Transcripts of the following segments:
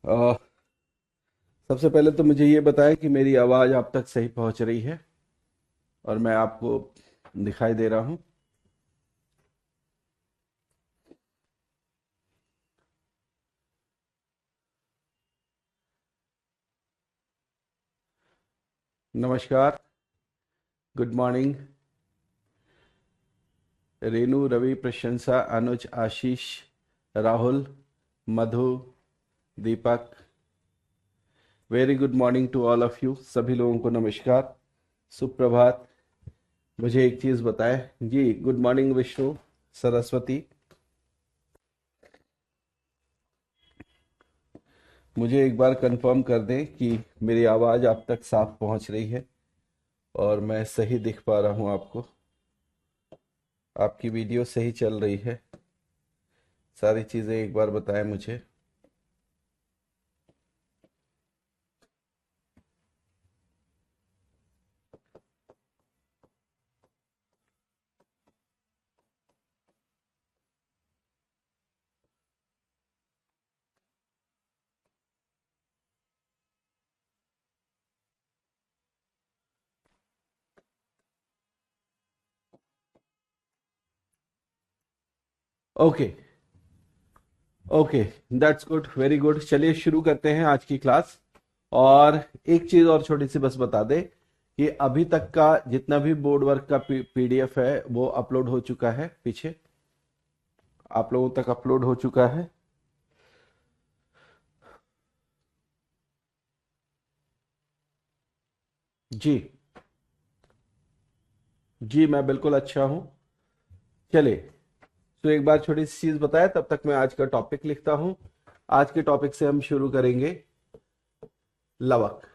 अ, सबसे पहले तो मुझे ये बताएं कि मेरी आवाज़ आप तक सही पहुंच रही है और मैं आपको दिखाई दे रहा हूं। नमस्कार। Good morning. Renu, Ravi, Prashansa, Anuj, Ashish, Rahul, Madhu, Deepak. Very good morning to all of you. सभी लोगों को नमस्कार, सुप्रभात। मुझे एक चीज़ बताएं जी। Good morning Vishnu, Saraswati. मुझे एक बार कंफर्म कर दें कि मेरी आवाज़ आप तक साफ पहुंच रही है और मैं सही दिख पा रहा हूं आपको। आपकी वीडियो सही चल रही है। सारी चीज़ें एक बार बताएं मुझे। Okay. Okay, that's good, very good. चलिए शुरू करते हैं आज की क्लास। और एक चीज़ और छोटी सी बस बता दें कि अभी तक का जितना भी बोर्ड वर्क का पीडीएफ है वो अपलोड हो चुका है। पीछे आप लोगों तक अपलोड हो चुका है। जी। जी मैं बिल्कुल अच्छा हूँ। चलिए, तो एक बार छोटी सी चीज़ बताया, तब तक मैं आज का टॉपिक लिखता हूँ। आज के टॉपिक से हम शुरू करेंगे लवक।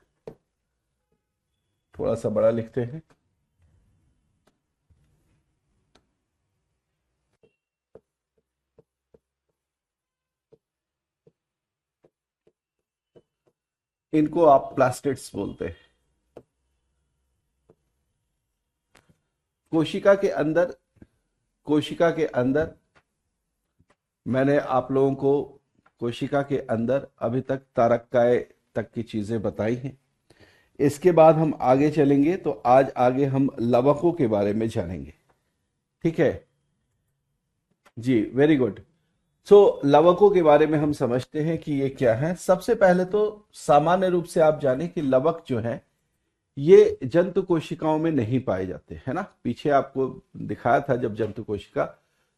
थोड़ा सा बड़ा लिखते हैं। इनको आप प्लास्टिड्स बोलते हैं। कोशिका के अंदर कोशिका के अंदर मैंने आप लोगों को कोशिका के अंदर अभी तक तारककाय तक की चीजें बताई हैं। इसके बाद हम आगे चलेंगे तो आज आगे हम लवकों के बारे में जानेंगे। ठीक है जी, वेरी गुड। सो लवकों के बारे में हम समझते हैं कि ये क्या है। सबसे पहले तो सामान्य रूप से आप जानें कि लवक जो है ये जंतु कोशिकाओं में नहीं पाए जाते, है ना। पीछे आपको दिखाया था जब जंतु कोशिका,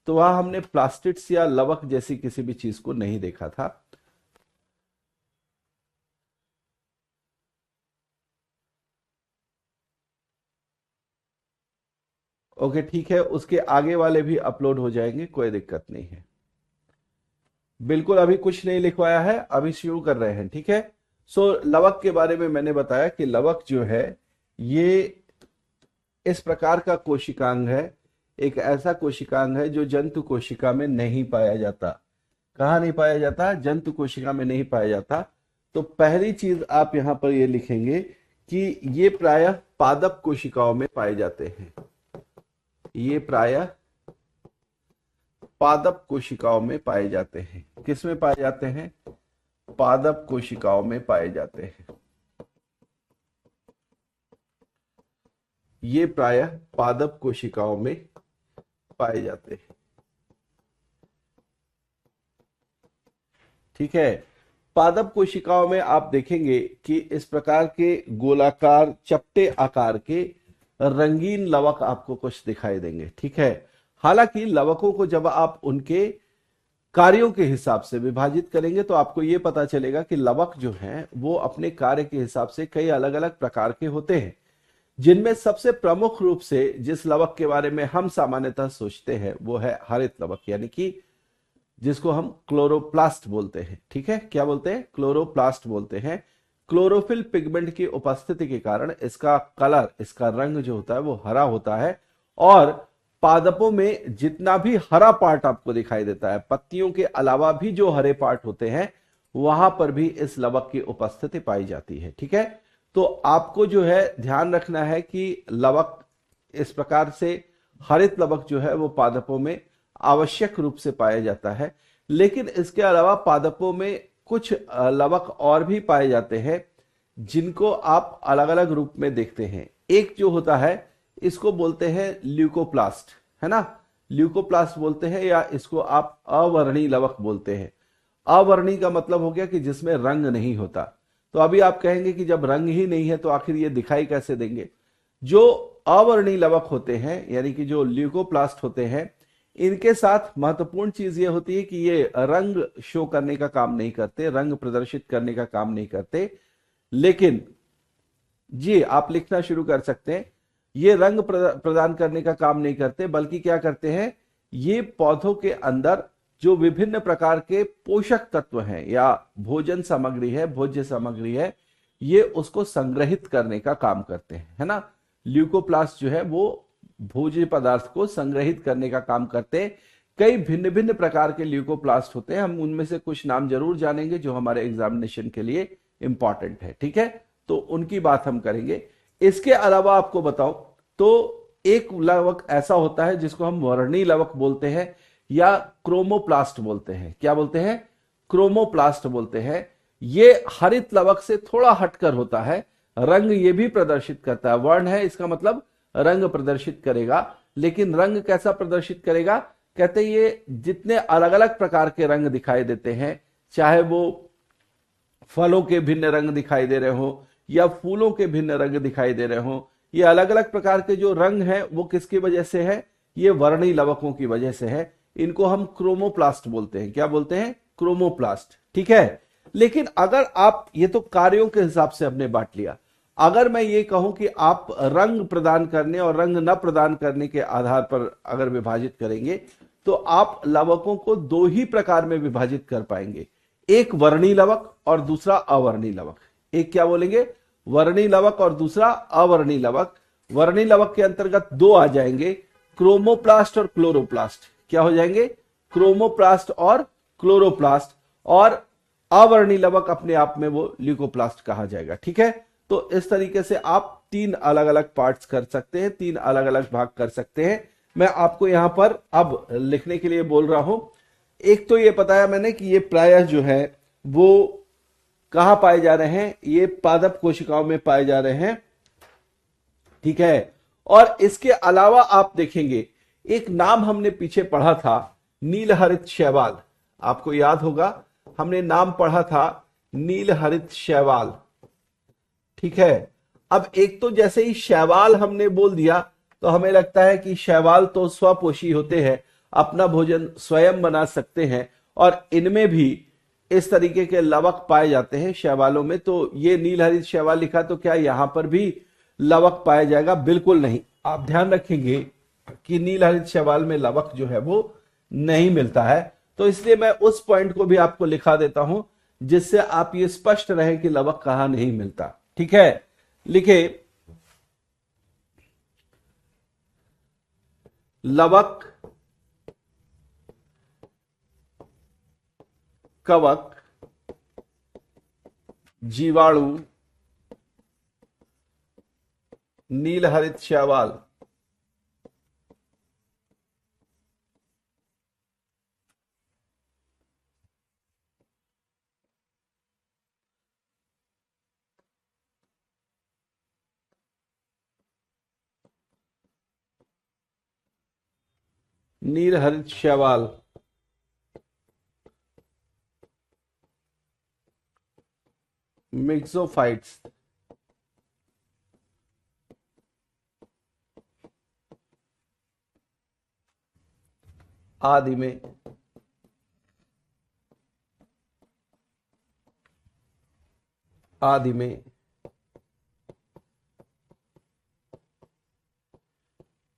तो वहां हमने प्लास्टिड्स या लवक जैसी किसी भी चीज को नहीं देखा था। ओके ठीक है, उसके आगे वाले भी अपलोड हो जाएंगे, कोई दिक्कत नहीं है। बिल्कुल, अभी कुछ नहीं लिखवाया है, अभी शुरू कर रहे हैं। ठीक है। सो लवक के बारे में मैंने बताया कि लवक जो है ये इस प्रकार का कोशिकांग है। एक ऐसा कोशिकांग है जो जंतु कोशिका में नहीं पाया जाता। कहाँ नहीं पाया जाता? जंतु कोशिका में नहीं पाया जाता। तो पहली चीज आप यहां पर ये लिखेंगे कि ये प्रायः पादप कोशिकाओं में पाए जाते हैं। ये प्रायः पादप कोशिकाओं में पाए जाते हैं। किस में पाए जाते हैं? पादप कोशिकाओं में पाए जाते हैं। ये प्रायः पादप कोशिकाओं में पाए जाते हैं। ठीक है। पादप कोशिकाओं में आप देखेंगे कि इस प्रकार के गोलाकार चपटे आकार के रंगीन लवक आपको कुछ दिखाई देंगे। ठीक है। हालांकि लवकों को जब आप उनके कार्यों के हिसाब से विभाजित करेंगे तो आपको यह पता चलेगा कि लवक जो हैं वो अपने कार्य के हिसाब से कई अलग अलग प्रकार के होते हैं, जिनमें सबसे प्रमुख रूप से जिस लवक के बारे में हम सामान्यतः सोचते हैं वो है हरित लवक, यानी कि जिसको हम क्लोरोप्लास्ट बोलते हैं। ठीक है, क्या बोलते हैं? क्लोरोप्लास्ट बोलते हैं। क्लोरोफिल पिगमेंट की उपस्थिति के कारण इसका कलर, इसका रंग जो होता है वो हरा होता है। और पादपों में जितना भी हरा पार्ट आपको दिखाई देता है, पत्तियों के अलावा भी जो हरे पार्ट होते हैं, वहां पर भी इस लवक की उपस्थिति पाई जाती है। ठीक है। तो आपको जो है ध्यान रखना है कि लवक इस प्रकार से, हरित लवक जो है वो पादपों में आवश्यक रूप से पाया जाता है। लेकिन इसके अलावा पादपों में कुछ लवक और भी पाए जाते हैं जिनको आप अलग अलग रूप में देखते हैं। एक जो होता है इसको बोलते हैं ल्यूकोप्लास्ट, है ना, ल्यूकोप्लास्ट बोलते हैं, या इसको आप अवर्णी लवक बोलते हैं। अवर्णी का मतलब हो गया कि जिसमें रंग नहीं होता। तो अभी आप कहेंगे कि जब रंग ही नहीं है तो आखिर ये दिखाई कैसे देंगे। जो अवर्णी लवक होते हैं यानी कि जो ल्यूकोप्लास्ट होते हैं, इनके साथ महत्वपूर्ण चीज ये होती है कि ये रंग शो करने का काम नहीं करते, रंग प्रदर्शित करने का काम नहीं करते, लेकिन जी आप लिखना शुरू कर सकते हैं। ये रंग प्रदान करने का काम नहीं करते, बल्कि क्या करते हैं, ये पौधों के अंदर जो विभिन्न प्रकार के पोषक तत्व हैं या भोजन सामग्री है, भोज्य सामग्री है, ये उसको संग्रहित करने का काम करते हैं, है ना। ल्यूकोप्लास्ट जो है वो भोज्य पदार्थ को संग्रहित करने का काम करते हैं। कई भिन्न भिन्न प्रकार के ल्यूकोप्लास्ट होते हैं, हम उनमें से कुछ नाम जरूर जानेंगे जो हमारे एग्जामिनेशन के लिए इंपॉर्टेंट है, ठीक है, तो उनकी बात हम करेंगे। इसके अलावा आपको बताओ तो एक लवक ऐसा होता है जिसको हम वर्णी लवक बोलते हैं या क्रोमोप्लास्ट बोलते हैं। क्या बोलते हैं? क्रोमोप्लास्ट बोलते हैं। ये हरित लवक से थोड़ा हटकर होता है, रंग ये भी प्रदर्शित करता है, वर्ण है इसका मतलब रंग प्रदर्शित करेगा, लेकिन रंग कैसा प्रदर्शित करेगा, कहते हैं ये जितने अलग अलग प्रकार के रंग दिखाई देते हैं, चाहे वो फलों के भिन्न रंग दिखाई दे रहे हो या फूलों के भिन्न रंग दिखाई दे रहे हो, ये अलग अलग प्रकार के जो रंग हैं वो किसकी वजह से है, ये वर्णी लवकों की वजह से है। इनको हम क्रोमोप्लास्ट बोलते हैं। क्या बोलते हैं? क्रोमोप्लास्ट, ठीक है। लेकिन अगर आप, ये तो कार्यों के हिसाब से हमने बांट लिया, अगर मैं ये कहूं कि आप रंग प्रदान करने और रंग न प्रदान करने के आधार पर अगर विभाजित करेंगे तो आप लवकों को दो ही प्रकार में विभाजित कर पाएंगे, एक वर्णी लवक और दूसरा अवर्णी लवक। एक क्या बोलेंगे? वर्णी लवक और दूसरा अवर्णी लवक। वर्णी लवक के अंतर्गत दो आ जाएंगे, क्रोमोप्लास्ट और क्लोरोप्लास्ट। क्या हो जाएंगे? क्रोमोप्लास्ट और क्लोरोप्लास्ट। और अवर्णी लवक अपने आप में वो ल्यूकोप्लास्ट कहा जाएगा, ठीक है। तो इस तरीके से आप तीन अलग अलग पार्ट्स कर सकते हैं, तीन अलग अलग भाग कर सकते हैं। मैं आपको यहां पर अब लिखने के लिए बोल रहा हूं। एक तो ये बताया मैंने कि ये प्रायः जो है वो कहां पाए जा रहे हैं, ये पादप कोशिकाओं में पाए जा रहे हैं, ठीक है। और इसके अलावा आप देखेंगे एक नाम हमने पीछे पढ़ा था, नीलहरित शैवाल। आपको याद होगा हमने नाम पढ़ा था नीलहरित शैवाल, ठीक है। अब एक तो जैसे ही शैवाल हमने बोल दिया तो हमें लगता है कि शैवाल तो स्वपोषी होते हैं, अपना भोजन स्वयं बना सकते हैं, और इनमें भी इस तरीके के लवक पाए जाते हैं शैवालों में। तो ये नीलहरित शैवाल लिखा, तो क्या यहां पर भी लवक पाया जाएगा? बिल्कुल नहीं। आप ध्यान रखेंगे कि नीलहरित शैवाल में लवक जो है वो नहीं मिलता है। तो इसलिए मैं उस पॉइंट को भी आपको लिखा देता हूं जिससे आप ये स्पष्ट रहे कि लवक कहां नहीं मिलता, ठीक है। लिखे लवक, कवक, जीवाणु, नीलहरित शैवाल। नीलहरित शैवाल, मिक्सोफाइट्स, आदि में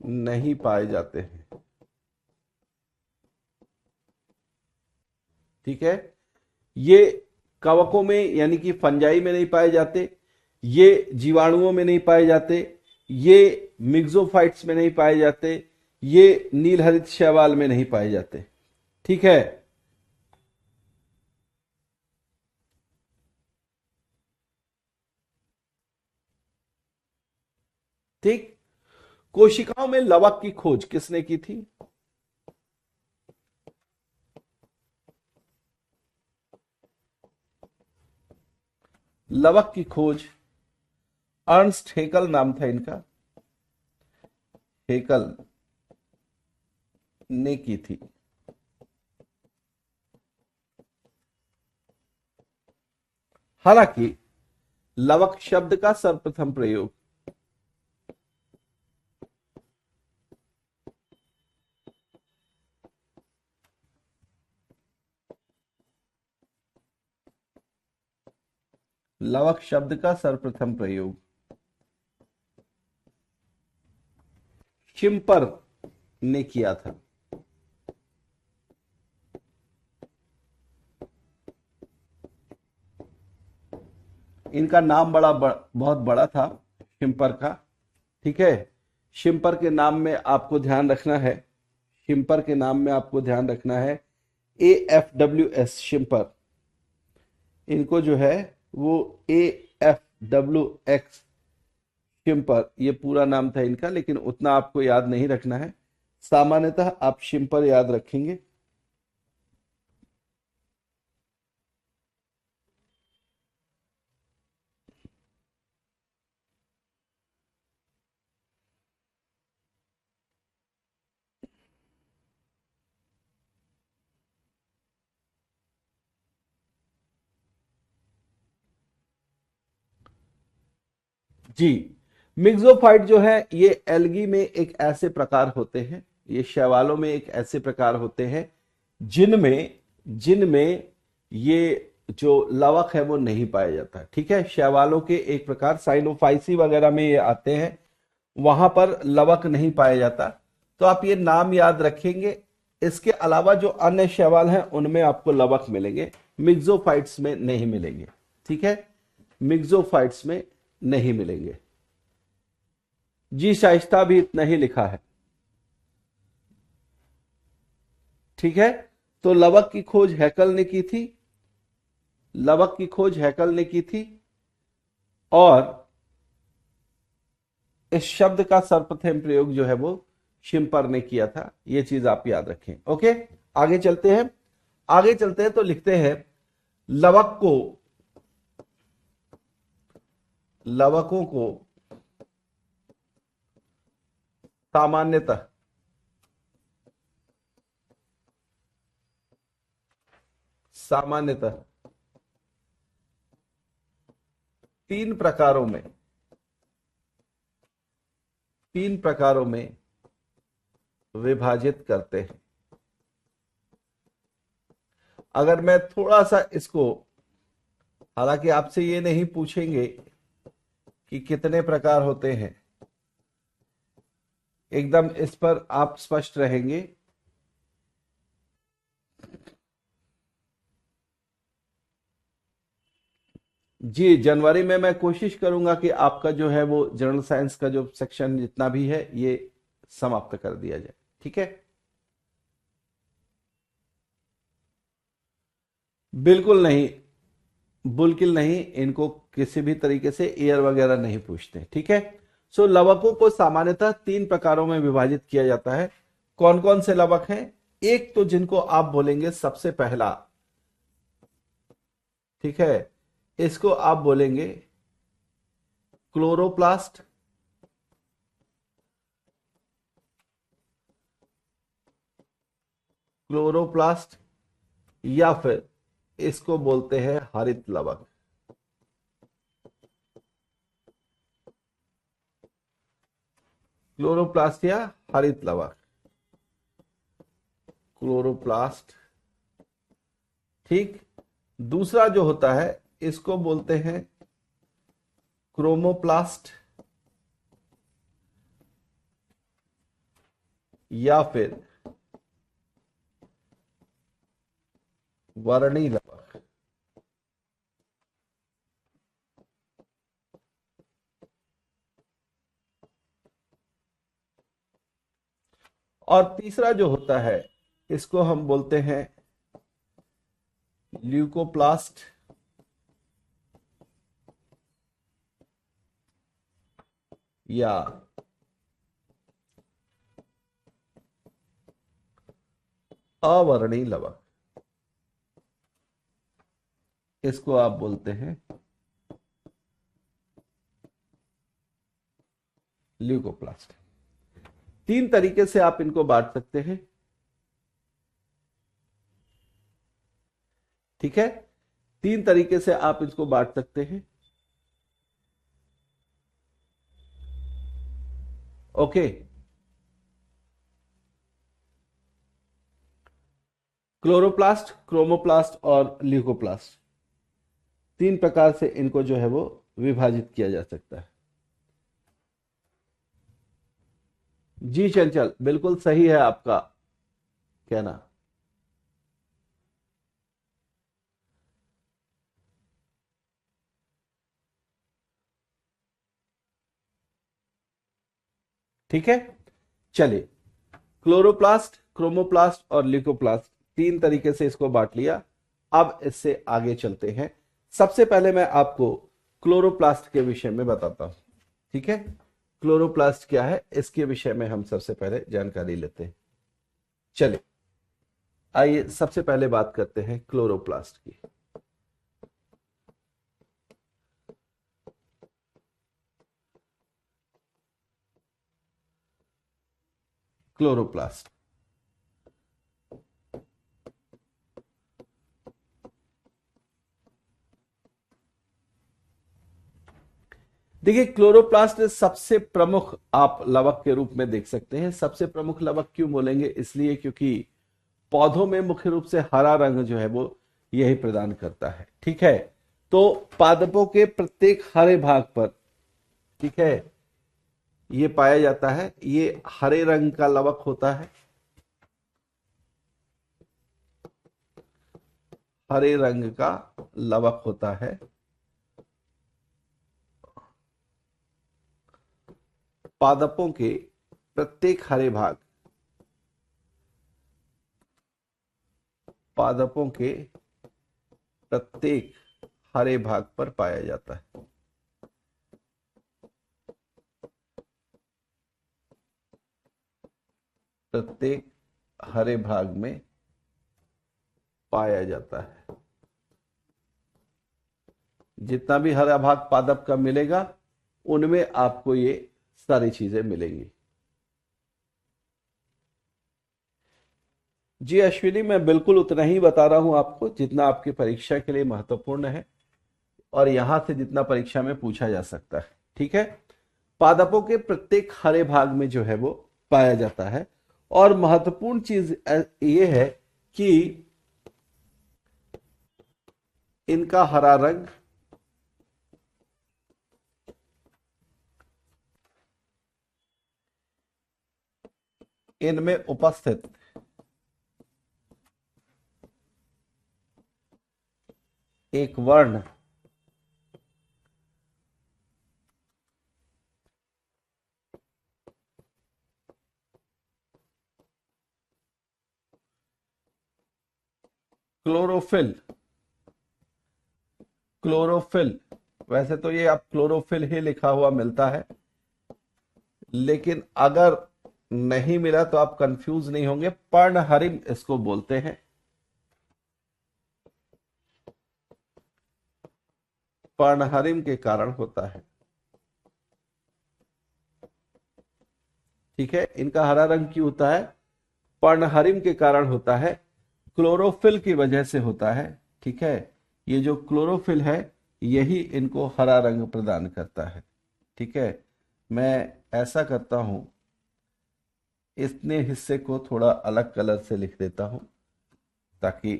नहीं पाए जाते हैं, ठीक है। ये कवकों में यानी कि फंजाई में नहीं पाए जाते, ये जीवाणुओं में नहीं पाए जाते, ये मिक्सोफाइट्स में नहीं पाए जाते, ये नीलहरित शैवाल में नहीं पाए जाते, ठीक है। ठीक। कोशिकाओं में लवक की खोज किसने की थी? लवक की खोज अर्नस्ट हेकल नाम था इनका, हेकल ने की थी। हालांकि लवक शब्द का सर्वप्रथम प्रयोग लवक शब्द का सर्वप्रथम प्रयोग शिम्पर ने किया था। इनका नाम बहुत बड़ा था शिम्पर का, ठीक है। शिम्पर के नाम में आपको ध्यान रखना है, शिम्पर के नाम में आपको ध्यान रखना है AFWS शिम्पर। इनको जो है वो AFWX शिम्पर ये पूरा नाम था इनका, लेकिन उतना आपको याद नहीं रखना है, सामान्यतः आप शिम्पर याद रखेंगे। जी, मिक्सोफाइट जो है ये एल्गी में एक ऐसे प्रकार होते हैं, ये शैवालों में एक ऐसे प्रकार होते हैं जिनमें जिनमें ये जो लवक है वो नहीं पाया जाता, ठीक है। शैवालों के एक प्रकार साइनोफाइसी वगैरह में ये आते हैं, वहां पर लवक नहीं पाया जाता, तो आप ये नाम याद रखेंगे। इसके अलावा जो अन्य शैवाल हैं उनमें आपको लवक मिलेंगे, मिक्सोफाइट्स में नहीं मिलेंगे, ठीक है, मिक्सोफाइट्स में नहीं मिलेंगे। जी शाइस्ता भी इतना ही लिखा है, ठीक है। तो लवक की खोज हैकल ने की थी, लवक की खोज हैकल ने की थी, और इस शब्द का सर्वप्रथम प्रयोग जो है वो शिम्पर ने किया था, ये चीज आप याद रखें। ओके, आगे चलते हैं, आगे चलते हैं तो लिखते हैं लवक को, लवकों को सामान्यतः सामान्यतः तीन प्रकारों में, तीन प्रकारों में विभाजित करते हैं। अगर मैं थोड़ा सा इसको, हालांकि आपसे ये नहीं पूछेंगे कि कितने प्रकार होते हैं, एकदम इस पर आप स्पष्ट रहेंगे। जी, जनवरी में मैं कोशिश करूंगा कि आपका जो है वो जनरल साइंस का जो सेक्शन जितना भी है ये समाप्त कर दिया जाए, ठीक है। बिल्कुल नहीं, बिल्कुल नहीं, इनको किसी भी तरीके से एयर वगैरह नहीं पूछते, ठीक है। सो लवकों को सामान्यतः तीन प्रकारों में विभाजित किया जाता है। कौन कौन से लवक हैं? एक तो जिनको आप बोलेंगे सबसे पहला, ठीक है, इसको आप बोलेंगे क्लोरोप्लास्ट, क्लोरोप्लास्ट, या फिर इसको बोलते हैं हरित लवक। क्लोरोप्लास्ट या हरित लवक, क्लोरोप्लास्ट, ठीक। दूसरा जो होता है इसको बोलते हैं क्रोमोप्लास्ट, या फिर वर्णी लवक। और तीसरा जो होता है इसको हम बोलते हैं ल्यूकोप्लास्ट, या अवर्णी लवक, इसको आप बोलते हैं ल्यूकोप्लास्ट। तीन तरीके से आप इनको बांट सकते हैं, ठीक है, तीन तरीके से आप इसको बांट सकते हैं। ओके, क्लोरोप्लास्ट, क्रोमोप्लास्ट और ल्यूकोप्लास्ट, तीन प्रकार से इनको जो है वो विभाजित किया जा सकता है। जी चंचल, बिल्कुल सही है आपका कहना। ठीक है, चलिए, क्लोरोप्लास्ट, क्रोमोप्लास्ट और ल्यूकोप्लास्ट, तीन तरीके से इसको बांट लिया। अब इससे आगे चलते हैं। सबसे पहले मैं आपको क्लोरोप्लास्ट के विषय में बताता हूं, ठीक है। क्लोरोप्लास्ट क्या है, इसके विषय में हम सबसे पहले जानकारी लेते हैं। चलिए, आइए सबसे पहले बात करते हैं क्लोरोप्लास्ट की। क्लोरोप्लास्ट, देखिए, क्लोरोप्लास्ट सबसे प्रमुख आप लवक के रूप में देख सकते हैं। सबसे प्रमुख लवक क्यों बोलेंगे, इसलिए क्योंकि पौधों में मुख्य रूप से हरा रंग जो है वो यही प्रदान करता है, ठीक है। तो पादपों के प्रत्येक हरे भाग पर, ठीक है, ये पाया जाता है, ये हरे रंग का लवक होता है, हरे रंग का लवक होता है। पादपों के प्रत्येक हरे भाग, पादपों के प्रत्येक हरे भाग पर पाया जाता है। प्रत्येक हरे भाग में पाया जाता है। जितना भी हरा भाग पादप का मिलेगा, उनमें आपको ये सारी चीजें मिलेंगी। जी अश्विनी, मैं बिल्कुल उतना ही बता रहा हूं आपको जितना आपकी परीक्षा के लिए महत्वपूर्ण है और यहां से जितना परीक्षा में पूछा जा सकता है, ठीक है। पादपों के प्रत्येक हरे भाग में जो है वो पाया जाता है। और महत्वपूर्ण चीज ये है कि इनका हरा रंग इनमें उपस्थित एक वर्ण क्लोरोफिल, क्लोरोफिल, वैसे तो ये आप क्लोरोफिल ही लिखा हुआ मिलता है, लेकिन अगर नहीं मिला तो आप कंफ्यूज नहीं होंगे, पर्णहरिम इसको बोलते हैं। पर्णहरिम के कारण होता है, ठीक है। इनका हरा रंग क्यों होता है, पर्णहरिम के कारण होता है, क्लोरोफिल की वजह से होता है, ठीक है। ये जो क्लोरोफिल है यही इनको हरा रंग प्रदान करता है, ठीक है। मैं ऐसा करता हूं, इतने हिस्से को थोड़ा अलग कलर से लिख देता हूं ताकि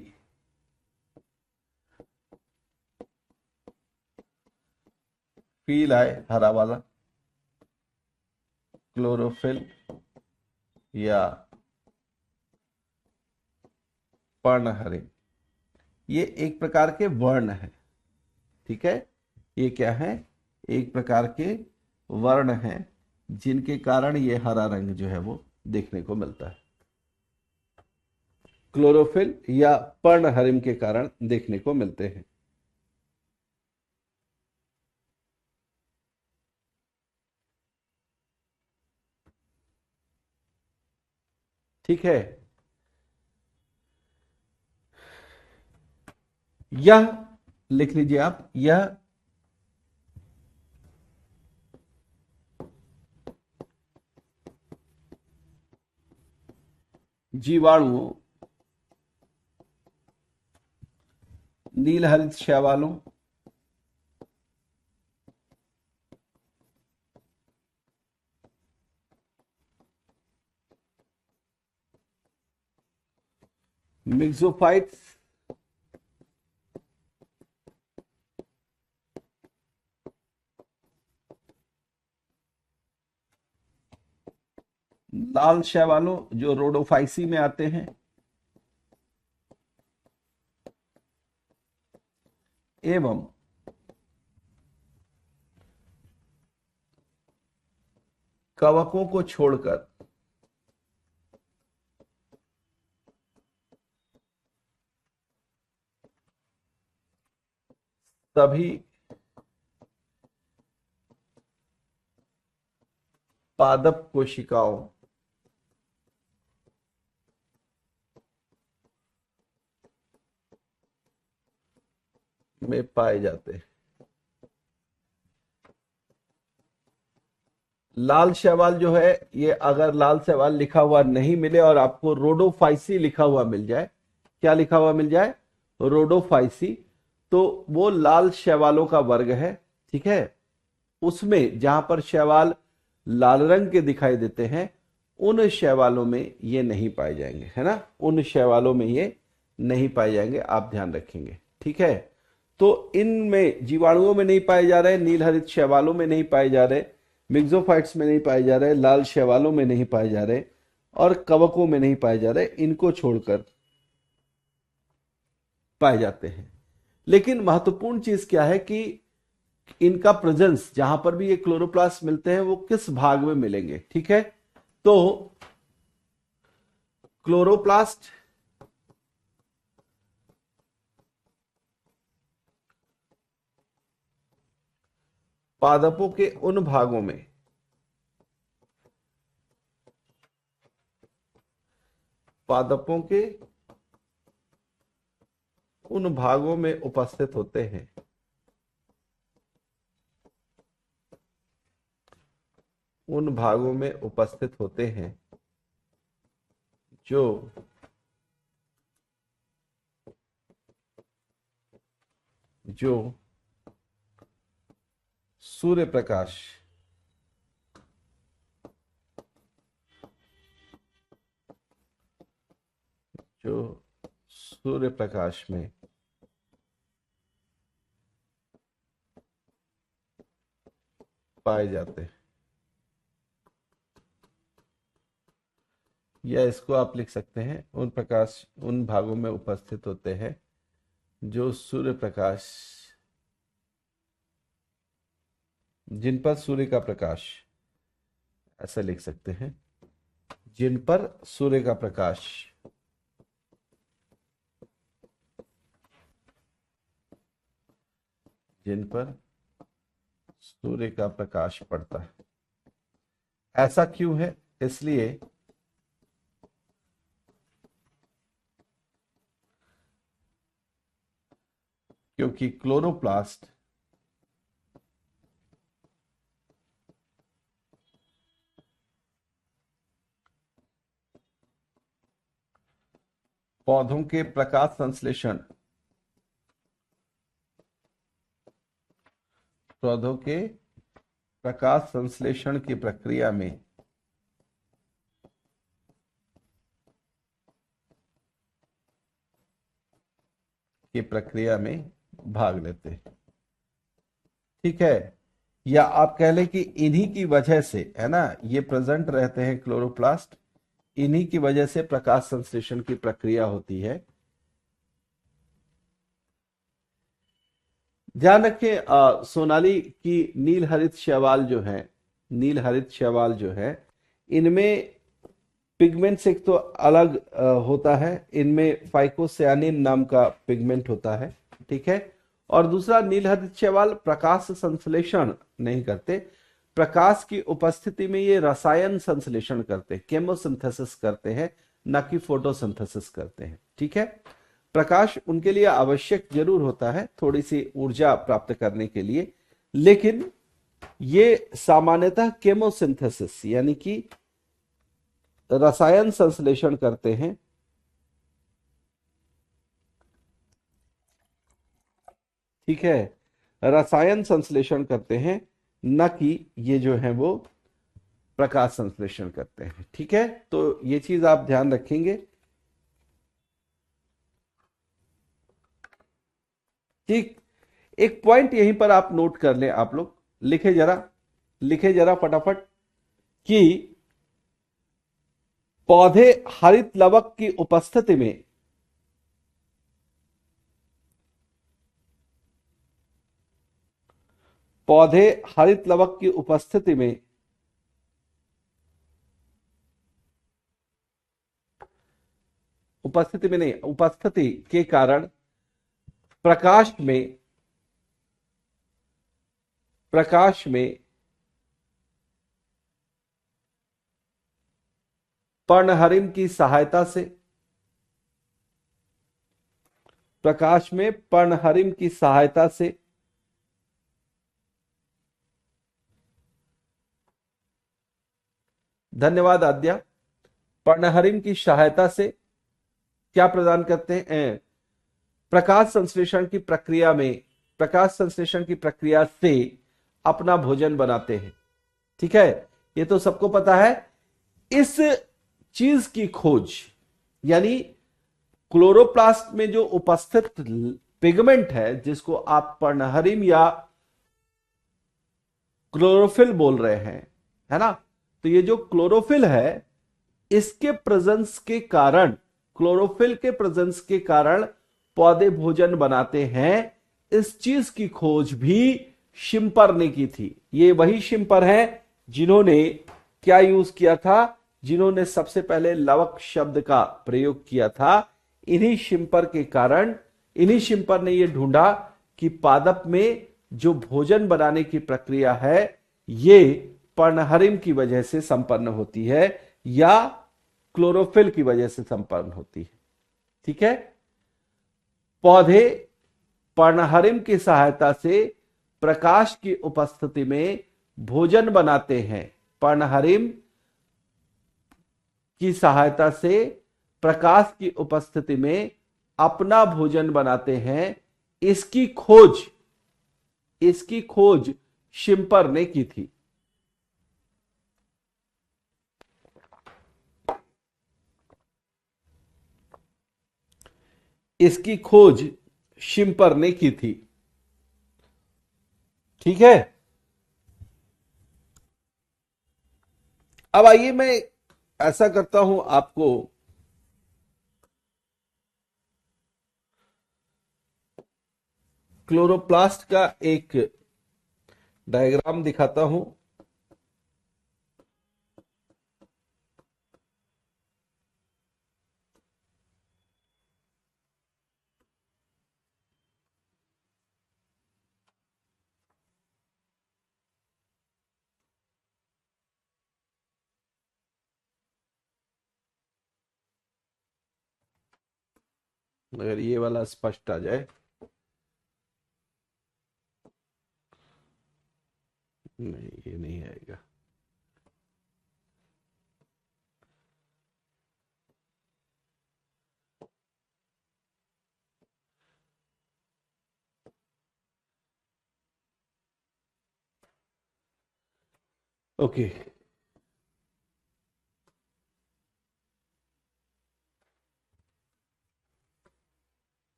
फील आए हरा वाला। क्लोरोफिल या पर्णहरिम, ये एक प्रकार के वर्ण है, ठीक है। ये क्या है, एक प्रकार के वर्ण हैं जिनके कारण ये हरा रंग जो है वो देखने को मिलता है। क्लोरोफिल या पर्णहरिम के कारण देखने को मिलते हैं। ठीक है, यह लिख लीजिए आप, यह जीवाणुओं, नील हरित शैवालों, मिक्सोफाइट्स, लाल शैवालों जो रोडोफाइसी में आते हैं, एवं कवकों को छोड़कर सभी पादप कोशिकाओं में पाए जाते हैं। लाल शैवाल जो है, ये अगर लाल शैवाल लिखा हुआ नहीं मिले और आपको रोडोफाइसी लिखा हुआ मिल जाए, क्या लिखा हुआ मिल जाए, रोडोफाइसी, तो वो लाल शैवालों का वर्ग है। ठीक है, उसमें जहां पर शैवाल लाल रंग के दिखाई देते हैं, उन शैवालों में ये नहीं पाए जाएंगे, है ना, उन शैवालों में ये नहीं पाए जाएंगे, आप ध्यान रखेंगे। ठीक है, तो इनमें जीवाणुओं में नहीं पाए जा रहे, नील हरित शैवालों में नहीं पाए जा रहे, मिक्सोफाइट्स में नहीं पाए जा रहे, लाल शैवालों में नहीं पाए जा रहे, और कवकों में नहीं पाए जा रहे, इनको छोड़कर पाए जाते हैं। लेकिन महत्वपूर्ण चीज क्या है कि इनका प्रेजेंस, जहां पर भी ये क्लोरोप्लास्ट मिलते हैं, वो किस भाग में मिलेंगे। ठीक है, तो क्लोरोप्लास्ट पादपों के उन भागों में, पादपों के उन भागों में उपस्थित होते हैं उन भागों में उपस्थित होते हैं जो जो सूर्य प्रकाश जो सूर्य प्रकाश में पाए जाते हैं, या इसको आप लिख सकते हैं उन प्रकाश उन भागों में उपस्थित होते हैं जो सूर्य प्रकाश, जिन पर सूर्य का प्रकाश, ऐसा लिख सकते हैं, जिन पर सूर्य का प्रकाश जिन पर सूर्य का प्रकाश पड़ता है। ऐसा क्यों है? इसलिए क्योंकि क्लोरोप्लास्ट पौधों के प्रकाश संश्लेषण पौधों के प्रकाश संश्लेषण की प्रक्रिया में भाग लेते हैं। ठीक है, या आप कह लें कि इन्हीं की वजह से, है ना, ये प्रेजेंट रहते हैं क्लोरोप्लास्ट, इन्हीं की वजह से प्रकाश संश्लेषण की प्रक्रिया होती है। ध्यान रखें, सोनाली की नील हरित शैवाल जो है, नील हरित शैवाल जो है, इनमें पिगमेंट्स एक तो अलग होता है, इनमें फाइकोसियानिन नाम का पिगमेंट होता है। ठीक है, और दूसरा, नील हरित शैवाल प्रकाश संश्लेषण नहीं करते, प्रकाश की उपस्थिति में ये रसायन संश्लेषण करते हैं, केमोसिंथेसिस करते हैं, न कि फोटोसिंथेसिस करते हैं। ठीक है, प्रकाश उनके लिए आवश्यक जरूर होता है थोड़ी सी ऊर्जा प्राप्त करने के लिए, लेकिन ये सामान्यतः केमोसिंथेसिस यानी कि रसायन संश्लेषण करते हैं, ठीक है, रसायन संश्लेषण करते हैं, न कि ये जो है वो प्रकाश संश्लेषण करते हैं। ठीक है, तो ये चीज आप ध्यान रखेंगे। ठीक, एक पॉइंट यहीं पर आप नोट कर लें, आप लोग लिखे जरा फटाफट कि पौधे हरित लवक की उपस्थिति में पौधे हरित लवक की उपस्थिति में नहीं, उपस्थिति के कारण प्रकाश में पर्णहरिम की सहायता से प्रकाश में पर्णहरिम की सहायता से धन्यवाद आद्या। पर्णहरिम की सहायता से क्या प्रदान करते हैं? प्रकाश संश्लेषण की प्रक्रिया से अपना भोजन बनाते हैं। ठीक है, ये तो सबको पता है। इस चीज की खोज, यानी क्लोरोप्लास्ट में जो उपस्थित पिगमेंट है, जिसको आप पर्णहरिम या क्लोरोफिल बोल रहे हैं, है ना, तो ये जो क्लोरोफिल है, इसके प्रेजेंस के कारण, क्लोरोफिल के प्रेजेंस के कारण पौधे भोजन बनाते हैं। इस चीज की खोज भी शिम्पर ने की थी। ये वही शिम्पर है जिन्होंने क्या यूज किया था, जिन्होंने सबसे पहले लवक शब्द का प्रयोग किया था। इन्हीं शिम्पर ने यह ढूंढा कि पादप में जो भोजन बनाने की प्रक्रिया है, ये पर्णहरिम की वजह से संपन्न होती है या क्लोरोफिल की वजह से संपन्न होती है। ठीक है, पौधे पर्णहरिम की सहायता से प्रकाश की उपस्थिति में भोजन बनाते हैं। पर्णहरिम की सहायता से प्रकाश की उपस्थिति में अपना भोजन बनाते हैं। इसकी खोज शिम्पर ने की थी। इसकी खोज शिम्पर ने की थी। ठीक है, अब आइए मैं ऐसा करता हूं, आपको क्लोरोप्लास्ट का एक डायग्राम दिखाता हूं। अगर ये वाला स्पष्ट आ जाए। नहीं, ये नहीं आएगा। ओके,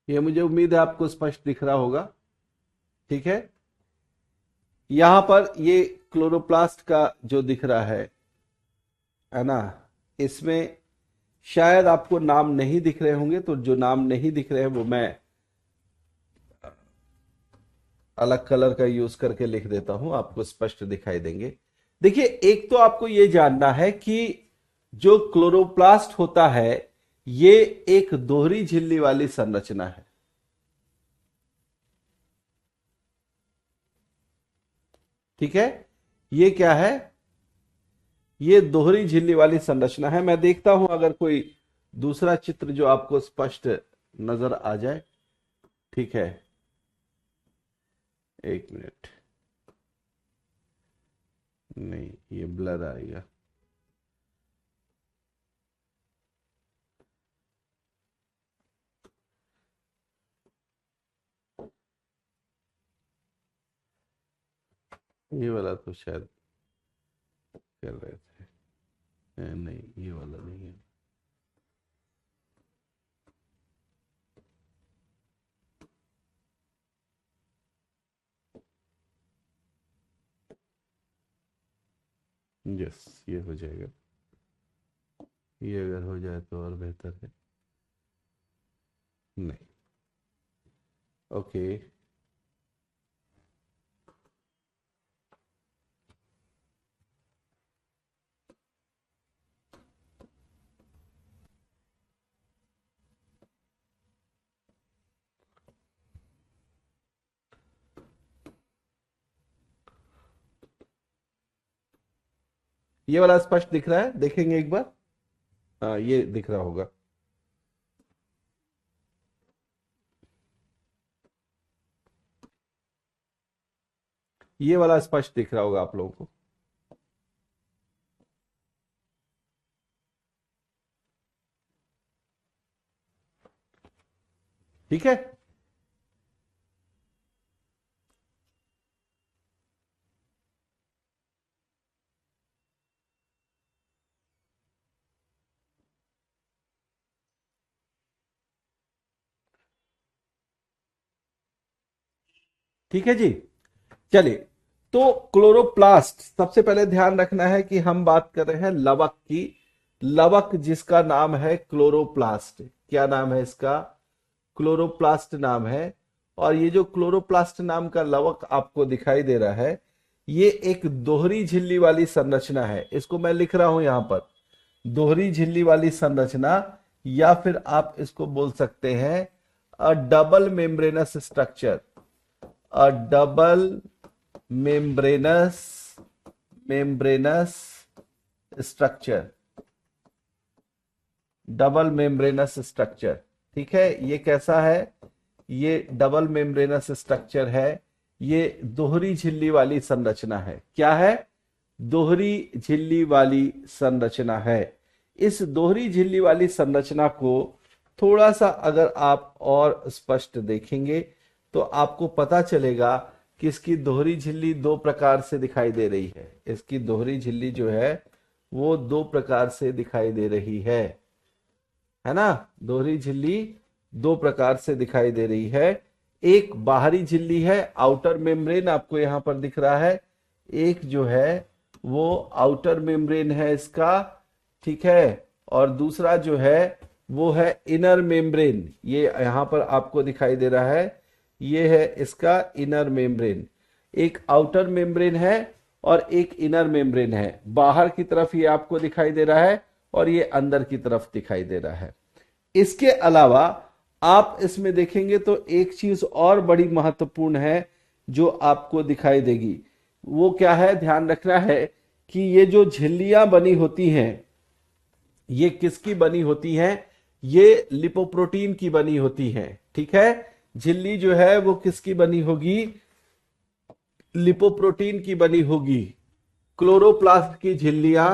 ये मुझे उम्मीद है आपको स्पष्ट दिख रहा होगा। ठीक है, यहां पर ये क्लोरोप्लास्ट का जो दिख रहा है ना, इसमें शायद आपको नाम नहीं दिख रहे होंगे, तो जो नाम नहीं दिख रहे हैं वो मैं अलग कलर का यूज करके लिख देता हूं, आपको स्पष्ट दिखाई देंगे। देखिए, एक तो आपको यह जानना है कि जो क्लोरोप्लास्ट होता है, ये एक दोहरी झिल्ली वाली संरचना है। ठीक है, ये क्या है? ये दोहरी झिल्ली वाली संरचना है। मैं देखता हूं अगर कोई दूसरा चित्र जो आपको स्पष्ट नजर आ जाए। ठीक है, एक मिनट, नहीं ये ब्लर आएगा। ये वाला तो शायद कर रहे थे, नहीं ये वाला नहीं है। यस, ये हो जाएगा। ये अगर हो जाए तो और बेहतर है। नहीं, ओके। ये वाला स्पष्ट दिख रहा है, देखेंगे एक बार। हाँ, ये दिख रहा होगा। ये वाला स्पष्ट दिख रहा होगा आप लोगों को। ठीक है, ठीक है जी। चलिए, तो क्लोरोप्लास्ट, सबसे पहले ध्यान रखना है कि हम बात कर रहे हैं लवक की। लवक जिसका नाम है क्लोरोप्लास्ट। क्या नाम है इसका? क्लोरोप्लास्ट नाम है। और ये जो क्लोरोप्लास्ट नाम का लवक आपको दिखाई दे रहा है, ये एक दोहरी झिल्ली वाली संरचना है। इसको मैं लिख रहा हूं यहां पर, दोहरी झिल्ली वाली संरचना, या फिर आप इसको बोल सकते हैं अ डबल मेम्ब्रेनस स्ट्रक्चर। अ double membranous membranous structure, double membranous structure. ठीक है, ये कैसा है? ये डबल मेम्ब्रेनस स्ट्रक्चर है। ये दोहरी झिल्ली वाली संरचना है। क्या है? दोहरी झिल्ली वाली संरचना है। इस दोहरी झिल्ली वाली संरचना को थोड़ा सा अगर आप और स्पष्ट देखेंगे तो आपको पता चलेगा कि इसकी दोहरी झिल्ली दो प्रकार से दिखाई दे रही है। इसकी दोहरी झिल्ली जो है वो दो प्रकार से दिखाई दे रही है ना? दोहरी झिल्ली दो प्रकार से दिखाई दे रही है। एक बाहरी झिल्ली है, आउटर मेम्ब्रेन आपको यहां पर दिख रहा है। एक जो है वो आउटर मेम्ब्रेन है इसका, ठीक है। और दूसरा जो है वो है इनर मेम्ब्रेन, ये यहां पर आपको दिखाई दे रहा है। ये है इसका इनर मेम्ब्रेन। एक आउटर मेम्ब्रेन है और एक इनर मेम्ब्रेन है। बाहर की तरफ ये आपको दिखाई दे रहा है और ये अंदर की तरफ दिखाई दे रहा है। इसके अलावा आप इसमें देखेंगे तो एक चीज और बड़ी महत्वपूर्ण है जो आपको दिखाई देगी। वो क्या है? ध्यान रखना है कि ये जो झिल्लियां बनी होती हैं, ये किसकी बनी होती हैं? ये लिपोप्रोटीन की बनी होती हैं। ठीक है, झिल्ली जो है वो किसकी बनी होगी? लिपोप्रोटीन की बनी होगी। क्लोरोप्लास्ट की झिल्लियां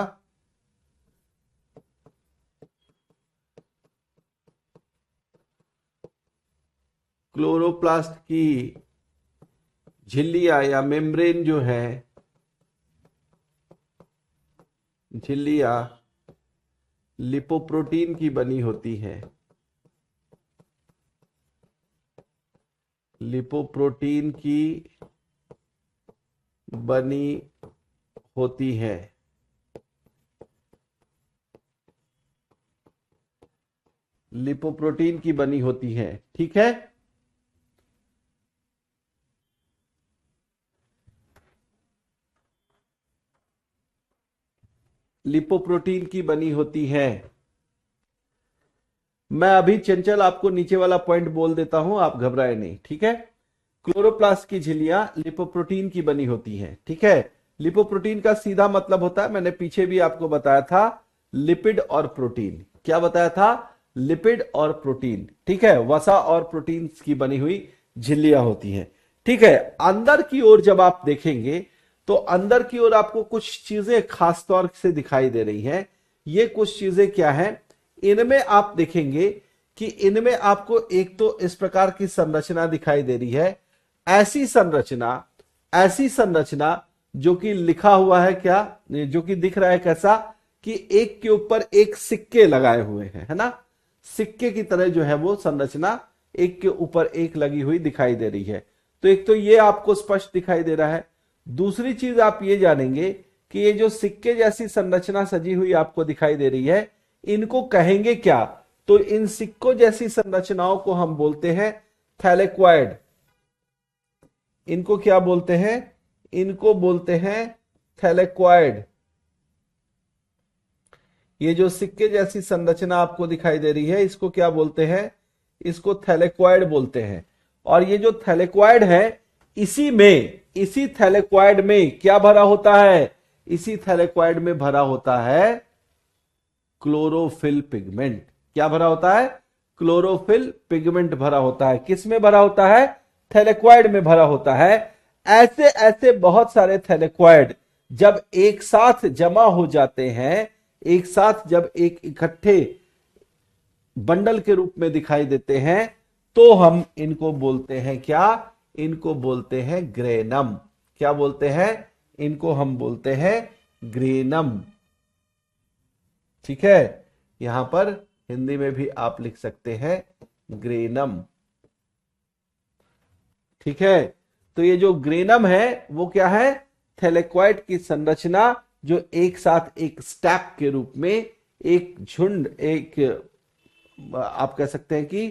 क्लोरोप्लास्ट की झिल्लियां या मेम्ब्रेन जो है, झिल्लियां लिपोप्रोटीन की बनी होती है। लिपोप्रोटीन की बनी होती है। लिपोप्रोटीन की बनी होती है। ठीक है, लिपोप्रोटीन की बनी होती है। मैं अभी चंचल आपको नीचे वाला पॉइंट बोल देता हूं, आप घबराए नहीं। ठीक है, क्लोरोप्लास्ट की झिल्लियां लिपोप्रोटीन की बनी होती हैं। ठीक है, लिपोप्रोटीन का सीधा मतलब होता है, मैंने पीछे भी आपको बताया था, लिपिड और प्रोटीन। क्या बताया था? लिपिड और प्रोटीन। ठीक है, वसा और प्रोटीन की बनी हुई झिल्लियां होती हैं। ठीक है, अंदर की ओर जब आप देखेंगे तो अंदर की ओर आपको कुछ चीजें खास तौर से दिखाई दे रही हैं। ये कुछ चीजें क्या हैं? इनमें आप देखेंगे कि इनमें आपको एक तो इस प्रकार की संरचना दिखाई दे रही है, ऐसी संरचना जो कि लिखा हुआ है क्या, जो कि दिख रहा है कैसा, कि एक के ऊपर एक सिक्के लगाए हुए हैं, है ना। सिक्के की तरह जो है वो संरचना एक के ऊपर एक लगी हुई दिखाई दे रही है। तो एक तो ये आपको स्पष्ट दिखाई दे रहा है। दूसरी चीज आप ये जानेंगे कि ये जो सिक्के जैसी संरचना सजी हुई आपको दिखाई दे रही है, इनको कहेंगे क्या? तो इन सिक्कों जैसी संरचनाओं को हम बोलते हैं थैलेक्वाइड। इनको क्या बोलते हैं? इनको बोलते हैं थैलेक्वाइड। ये जो सिक्के जैसी संरचना आपको दिखाई दे रही है, इसको क्या बोलते हैं? इसको थैलेक्वाइड बोलते हैं। और ये जो थैलेक्वाइड है, इसी थैलेक्वाइड में क्या भरा होता है? इसी थैलेक्वाइड में भरा होता है क्लोरोफिल पिगमेंट। क्या भरा होता है? क्लोरोफिल पिगमेंट भरा होता है। किस में भरा होता है? थैलेक्वाइड में भरा होता है। ऐसे ऐसे बहुत सारे थैलेक्वाइड जब एक साथ जमा हो जाते हैं, एक साथ जब एक इकट्ठे बंडल के रूप में दिखाई देते हैं, तो हम इनको बोलते हैं क्या? इनको बोलते हैं ग्रेनम। क्या बोलते हैं? इनको हम बोलते हैं ग्रेनम। ठीक है, यहां पर हिंदी में भी आप लिख सकते हैं ग्रेनम। ठीक है, तो ये जो ग्रेनम है वो क्या है? थैलेक्वाइड की संरचना जो एक साथ एक स्टैक के रूप में, एक झुंड, एक आप कह सकते हैं कि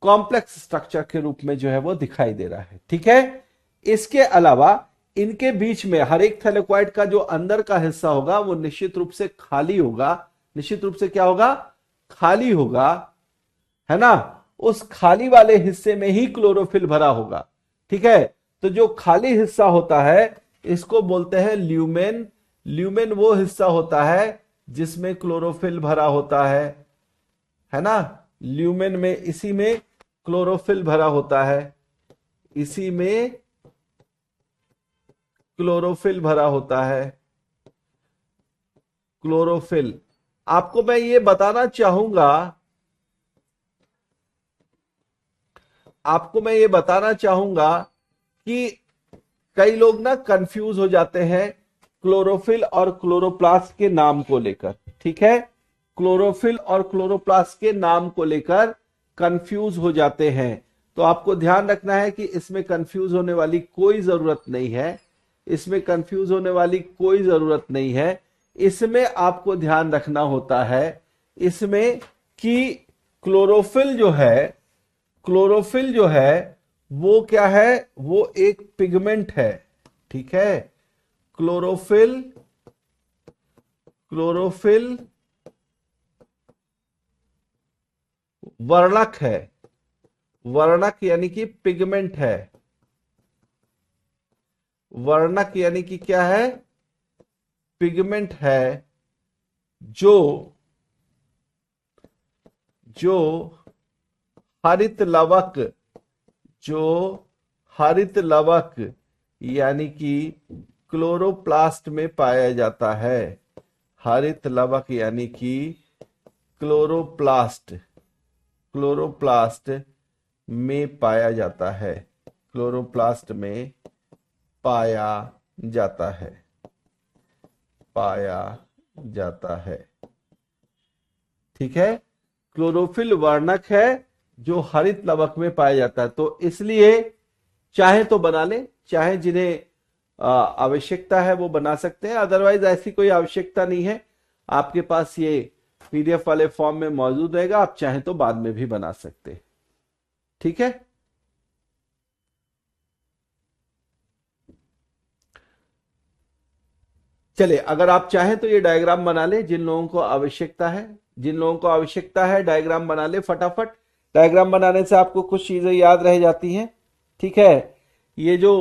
कॉम्प्लेक्स स्ट्रक्चर के रूप में जो है वो दिखाई दे रहा है। ठीक है, इसके अलावा इनके बीच में हर एक थैलेक्वाइड का जो अंदर का हिस्सा होगा वो निश्चित रूप से खाली होगा। निश्चित रूप से क्या होगा? खाली होगा, है ना। उस खाली वाले हिस्से में ही क्लोरोफिल भरा होगा। ठीक है, तो जो खाली हिस्सा होता है इसको बोलते हैं ल्यूमेन। ल्यूमेन वो हिस्सा होता है जिसमें क्लोरोफिल भरा होता है ना। ल्यूमेन में, इसी में क्लोरोफिल भरा होता है, इसी में क्लोरोफिल भरा होता है। क्लोरोफिल, आपको मैं ये बताना चाहूंगा, कि कई लोग ना कंफ्यूज हो जाते हैं क्लोरोफिल और क्लोरोप्लास्ट के नाम को लेकर। ठीक है, क्लोरोफिल और क्लोरोप्लास्ट के नाम को लेकर कंफ्यूज हो जाते हैं। तो आपको ध्यान रखना है कि इसमें कंफ्यूज होने वाली कोई जरूरत नहीं है। इसमें कंफ्यूज होने वाली कोई जरूरत नहीं है। इसमें आपको ध्यान रखना होता है इसमें कि क्लोरोफिल जो है वो क्या है? वो एक पिगमेंट है। ठीक है, क्लोरोफिल वर्णक है। वर्णक यानी कि पिगमेंट है। वर्णक यानी कि क्या है? पिगमेंट है, जो हरित लवक यानी कि क्लोरोप्लास्ट में पाया जाता है। हरित लवक यानी कि क्लोरोप्लास्ट में पाया जाता है। क्लोरोप्लास्ट में पाया जाता है। ठीक है, क्लोरोफिल वर्णक है जो हरित लवक में पाया जाता है। तो इसलिए चाहे तो बना ले, चाहे जिन्हें आवश्यकता है वो बना सकते हैं, अदरवाइज ऐसी कोई आवश्यकता नहीं है। आपके पास ये पीडीएफ वाले फॉर्म में मौजूद रहेगा, आप चाहें तो बाद में भी बना सकते हैं। ठीक है, चलिए, अगर आप चाहें तो ये डायग्राम बना ले। जिन लोगों को आवश्यकता है डायग्राम बना ले फटाफट। डायग्राम बनाने से आपको कुछ चीजें याद रह जाती हैं। ठीक है, ये जो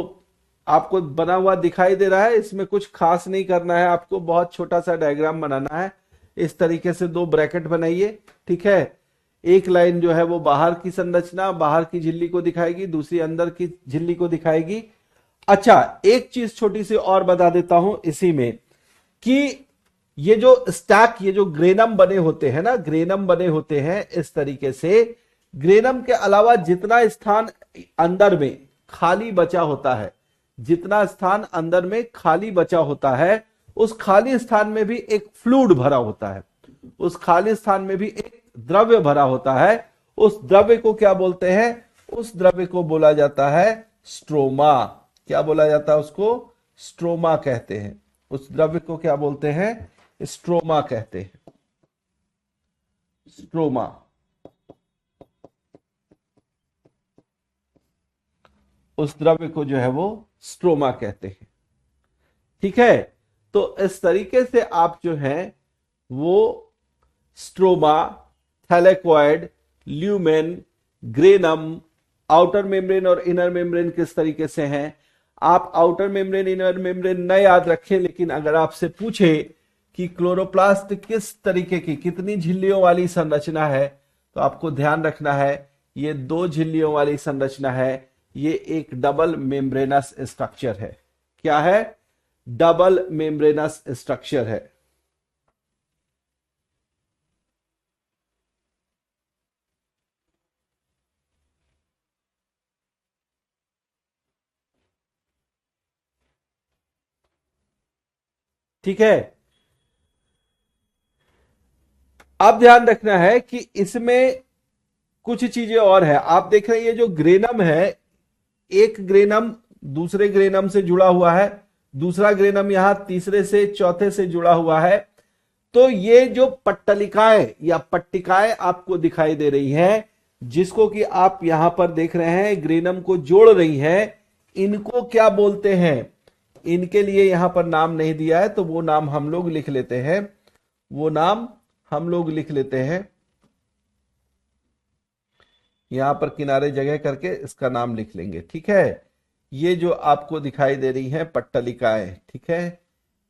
आपको बना हुआ दिखाई दे रहा है, इसमें कुछ खास नहीं करना है, आपको बहुत छोटा सा डायग्राम बनाना है। इस तरीके से दो ब्रैकेट बनाइए, ठीक है। एक लाइन जो है वो बाहर की संरचना, बाहर की झिल्ली को दिखाएगी, दूसरी अंदर की झिल्ली को दिखाएगी। अच्छा, एक चीज छोटी सी और बता देता हूं इसी में, कि ये जो स्टैक, ये जो ग्रेनम बने होते हैं ना, ग्रेनम बने होते हैं इस तरीके से। ग्रेनम के अलावा जितना स्थान अंदर में खाली बचा होता है, जितना स्थान अंदर में खाली बचा होता है, उस खाली स्थान में भी एक फ्लूइड भरा होता है, उस खाली स्थान में भी एक द्रव्य भरा होता है। उस द्रव्य को क्या बोलते हैं? उस द्रव्य को बोला जाता है स्ट्रोमा। क्या बोला जाता है उसको? स्ट्रोमा कहते हैं। उस द्रव्य को क्या बोलते हैं? स्ट्रोमा कहते हैं। स्ट्रोमा। उस द्रव्य को जो है वो स्ट्रोमा कहते हैं, ठीक है। तो इस तरीके से आप जो है वो stroma, thylakoid, lumen, granum, outer membrane और इनर मेम्ब्रेन किस तरीके से हैं। आप आउटर मेम्ब्रेन इनर मेम्ब्रेन न याद रखें, लेकिन अगर आपसे पूछे कि क्लोरोप्लास्ट किस तरीके की, कितनी झिल्लियों वाली संरचना है, तो आपको ध्यान रखना है ये दो झिल्लियों वाली संरचना है। ये एक डबल मेम्ब्रेनस स्ट्रक्चर है। क्या है? डबल मेम्ब्रेनस स्ट्रक्चर है। ठीक है। अब ध्यान रखना है कि इसमें कुछ चीजें और है। आप देख रहे हैं ये जो ग्रेनम है, एक ग्रेनम दूसरे ग्रेनम से जुड़ा हुआ है, दूसरा ग्रेनम यहां तीसरे से चौथे से जुड़ा हुआ है। तो ये जो पट्टलिकाएं या पट्टिकाएं आपको दिखाई दे रही हैं, जिसको कि आप यहां पर देख रहे हैं ग्रेनम को जोड़ रही हैं, इनको क्या बोलते हैं? इनके लिए यहां पर नाम नहीं दिया है, तो वो नाम हम लोग लिख लेते हैं। वो नाम हम लोग लिख लेते हैं, यहां पर किनारे जगह करके इसका नाम लिख लेंगे, ठीक है। ये जो आपको दिखाई दे रही हैं पट्टलिकाएं, ठीक है,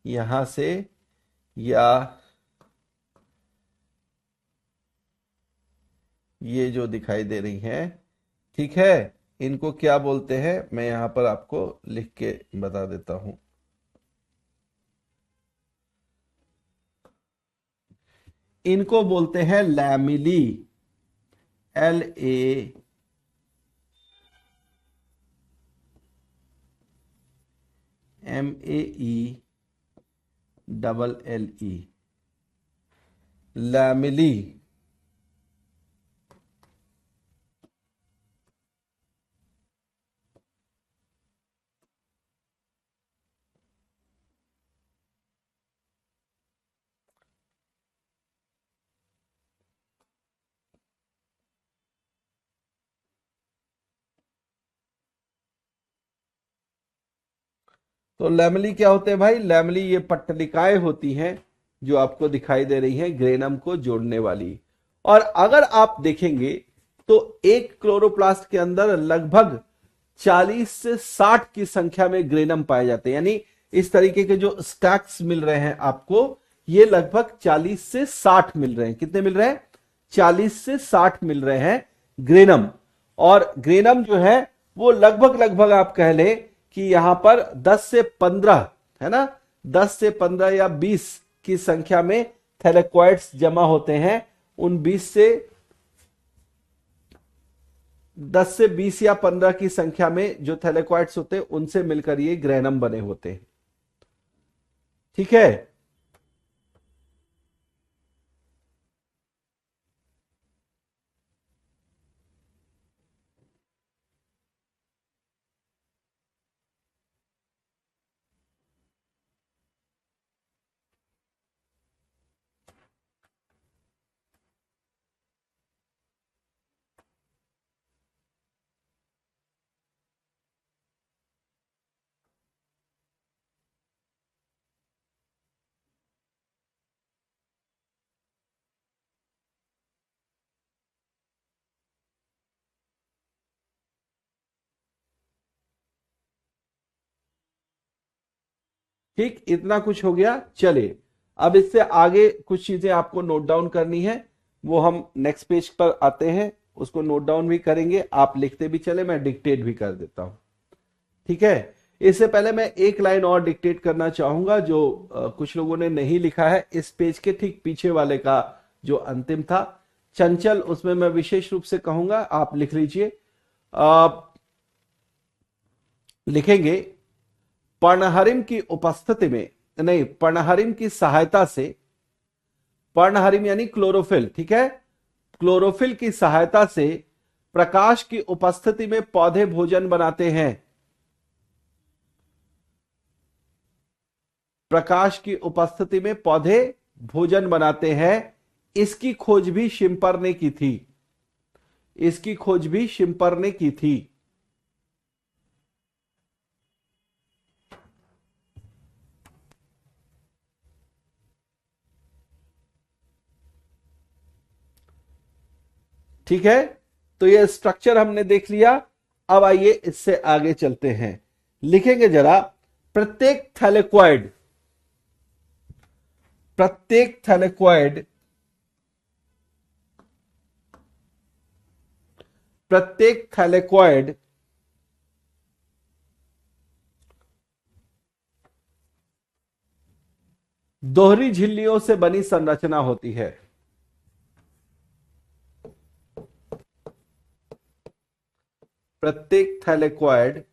यहां से या ये जो दिखाई दे रही हैं, ठीक है, इनको क्या बोलते हैं मैं यहां पर आपको लिख के बता देता हूं। इनको बोलते हैं लैमिली। LAMAEEE, lamellae. तो लैमली क्या होते हैं भाई? लैमली ये पट्टलिकाएं होती हैं जो आपको दिखाई दे रही हैं ग्रेनम को जोड़ने वाली। और अगर आप देखेंगे तो एक क्लोरोप्लास्ट के अंदर लगभग 40 से 60 की संख्या में ग्रेनम पाए जाते हैं। यानी इस तरीके के जो स्टैक्स मिल रहे हैं आपको, ये लगभग 40 से 60 मिल रहे हैं। कितने मिल रहे हैं? 40 से 60 मिल रहे हैं ग्रेनम। और ग्रेनम जो है वो लगभग लगभग आप कह लें कि यहां पर 10 से 15, है ना, 10 से 15 या 20 की संख्या में थैलेक्वाइड्स जमा होते हैं। उन 20 से 10 से 20 या 15 की संख्या में जो थैलेक्वाइड्स होते हैं उनसे मिलकर ये ग्रेनम बने होते हैं, ठीक है। ठीक, इतना कुछ हो गया। चलिए अब इससे आगे कुछ चीजें आपको नोट डाउन करनी है, वो हम नेक्स्ट पेज पर आते हैं, उसको नोट डाउन भी करेंगे, आप लिखते भी चले, मैं डिक्टेट भी कर देता हूं। ठीक है, इससे पहले मैं एक लाइन और डिक्टेट करना चाहूंगा जो कुछ लोगों ने नहीं लिखा है, इस पेज के ठीक पीछे वाले का जो अंतिम था चंचल, उसमें मैं विशेष रूप से कहूंगा आप लिख लीजिए। लिखेंगे पर्णहरिम की उपस्थिति में, नहीं, पर्णहरिम की सहायता से, पर्णहरिम यानी क्लोरोफिल, ठीक है, क्लोरोफिल की सहायता से प्रकाश की उपस्थिति में पौधे भोजन बनाते हैं। प्रकाश की उपस्थिति में पौधे भोजन बनाते हैं। इसकी खोज भी शिम्पर ने की थी। इसकी खोज भी शिम्पर ने की थी। ठीक है, तो ये स्ट्रक्चर हमने देख लिया। अब आइए इससे आगे चलते हैं। लिखेंगे जरा, प्रत्येक थैलेक्वाइड, प्रत्येक थैलेक्वाइड, प्रत्येक थैलेक्वाइड दोहरी झिल्लियों से बनी संरचना होती है। प्रत्येक थैलेक्वाइड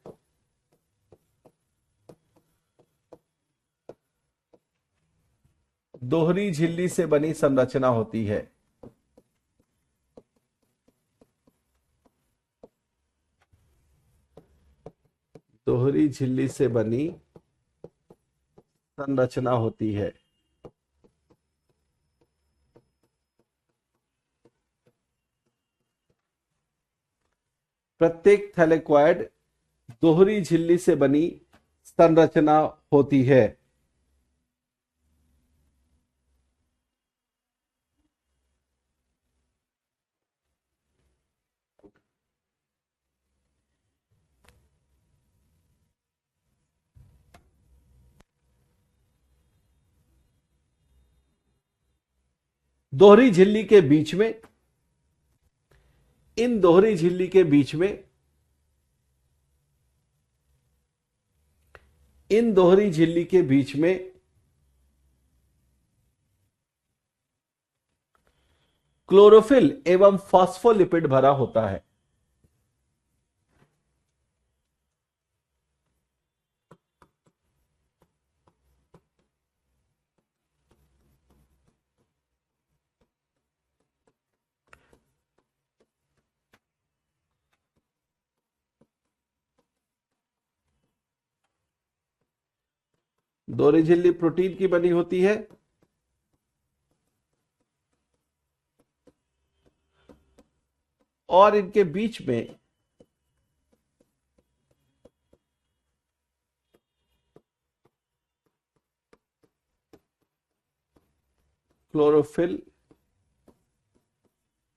दोहरी झिल्ली से बनी संरचना होती है। दोहरी झिल्ली से बनी संरचना होती है। प्रत्येक थैलेक्वाइड दोहरी झिल्ली से बनी संरचना होती है। दोहरी झिल्ली के बीच में, इन दोहरी झिल्ली के बीच में, इन दोहरी झिल्ली के बीच में क्लोरोफिल एवं फॉस्फोलिपिड भरा होता है। दोहरी झिल्ली प्रोटीन की बनी होती है और इनके बीच में क्लोरोफिल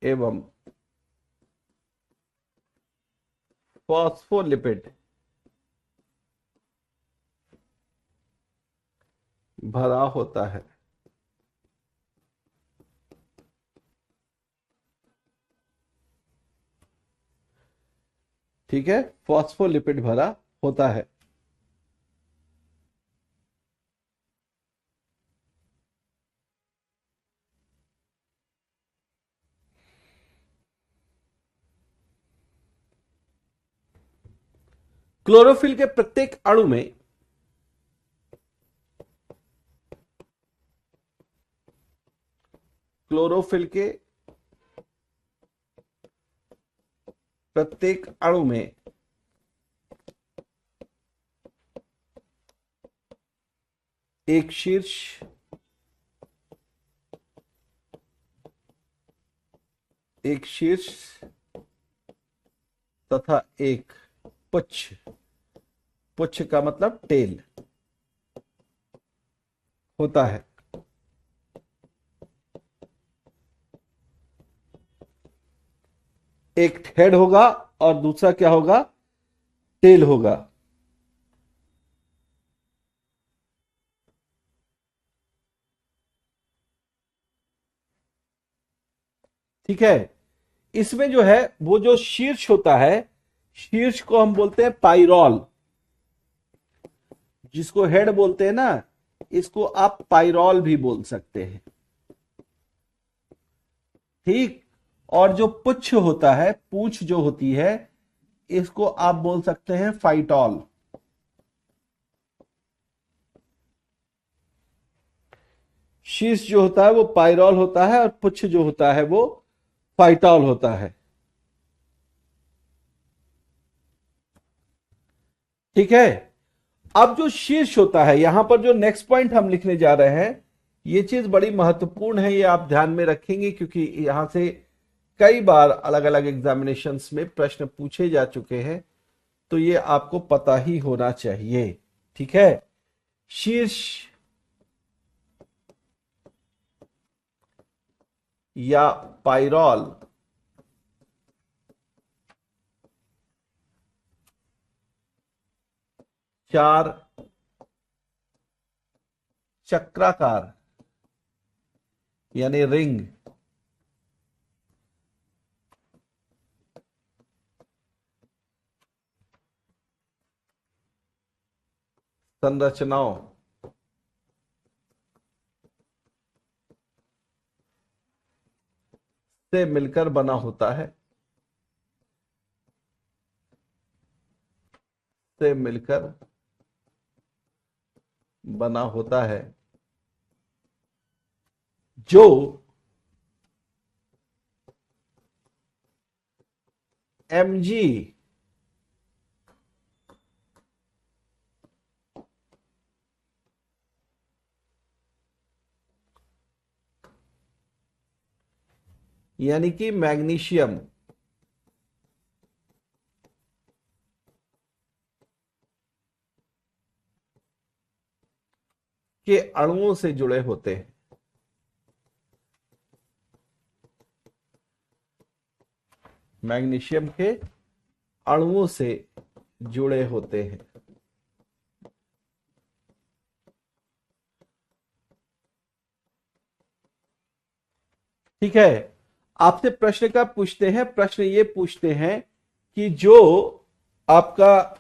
एवं फॉस्फोलिपिड भरा होता है। ठीक है, फॉस्फोलिपिड भरा होता है। क्लोरोफिल के प्रत्येक अणु में क्लोरोफिल के प्रत्येक अणु में एक शीर्ष, एक शीर्ष तथा एक पुच्छ, पुच्छ का मतलब टेल होता है। एक हेड होगा और दूसरा क्या होगा, टेल होगा। ठीक है। इसमें जो है वो जो शीर्ष होता है, शीर्ष को हम बोलते हैं पाइरोल, जिसको हेड बोलते हैं ना, इसको आप पाइरोल भी बोल सकते हैं। ठीक। और जो पुच्छ होता है, पूंछ जो होती है, इसको आप बोल सकते हैं फाइटॉल। शीर्ष जो होता है वो पाइरोल होता है और पुच्छ जो होता है वो फाइटॉल होता है। ठीक है। अब जो शीर्ष होता है, यहां पर जो नेक्स्ट पॉइंट हम लिखने जा रहे हैं, ये चीज बड़ी महत्वपूर्ण है, ये आप ध्यान में रखेंगे क्योंकि यहां से कई बार अलग अलग एग्जामिनेशंस में प्रश्न पूछे जा चुके हैं, तो ये आपको पता ही होना चाहिए। ठीक है। शीर्ष या पाइरोल चार चक्राकार यानी रिंग संरचनाओं से मिलकर बना होता है, से मिलकर बना होता है, जो mg यानी कि मैग्नीशियम के अणुओं से जुड़े होते हैं। मैग्नीशियम के अणुओं से जुड़े होते हैं। ठीक है। आपसे प्रश्न का पूछते हैं, प्रश्न ये पूछते हैं कि जो आपका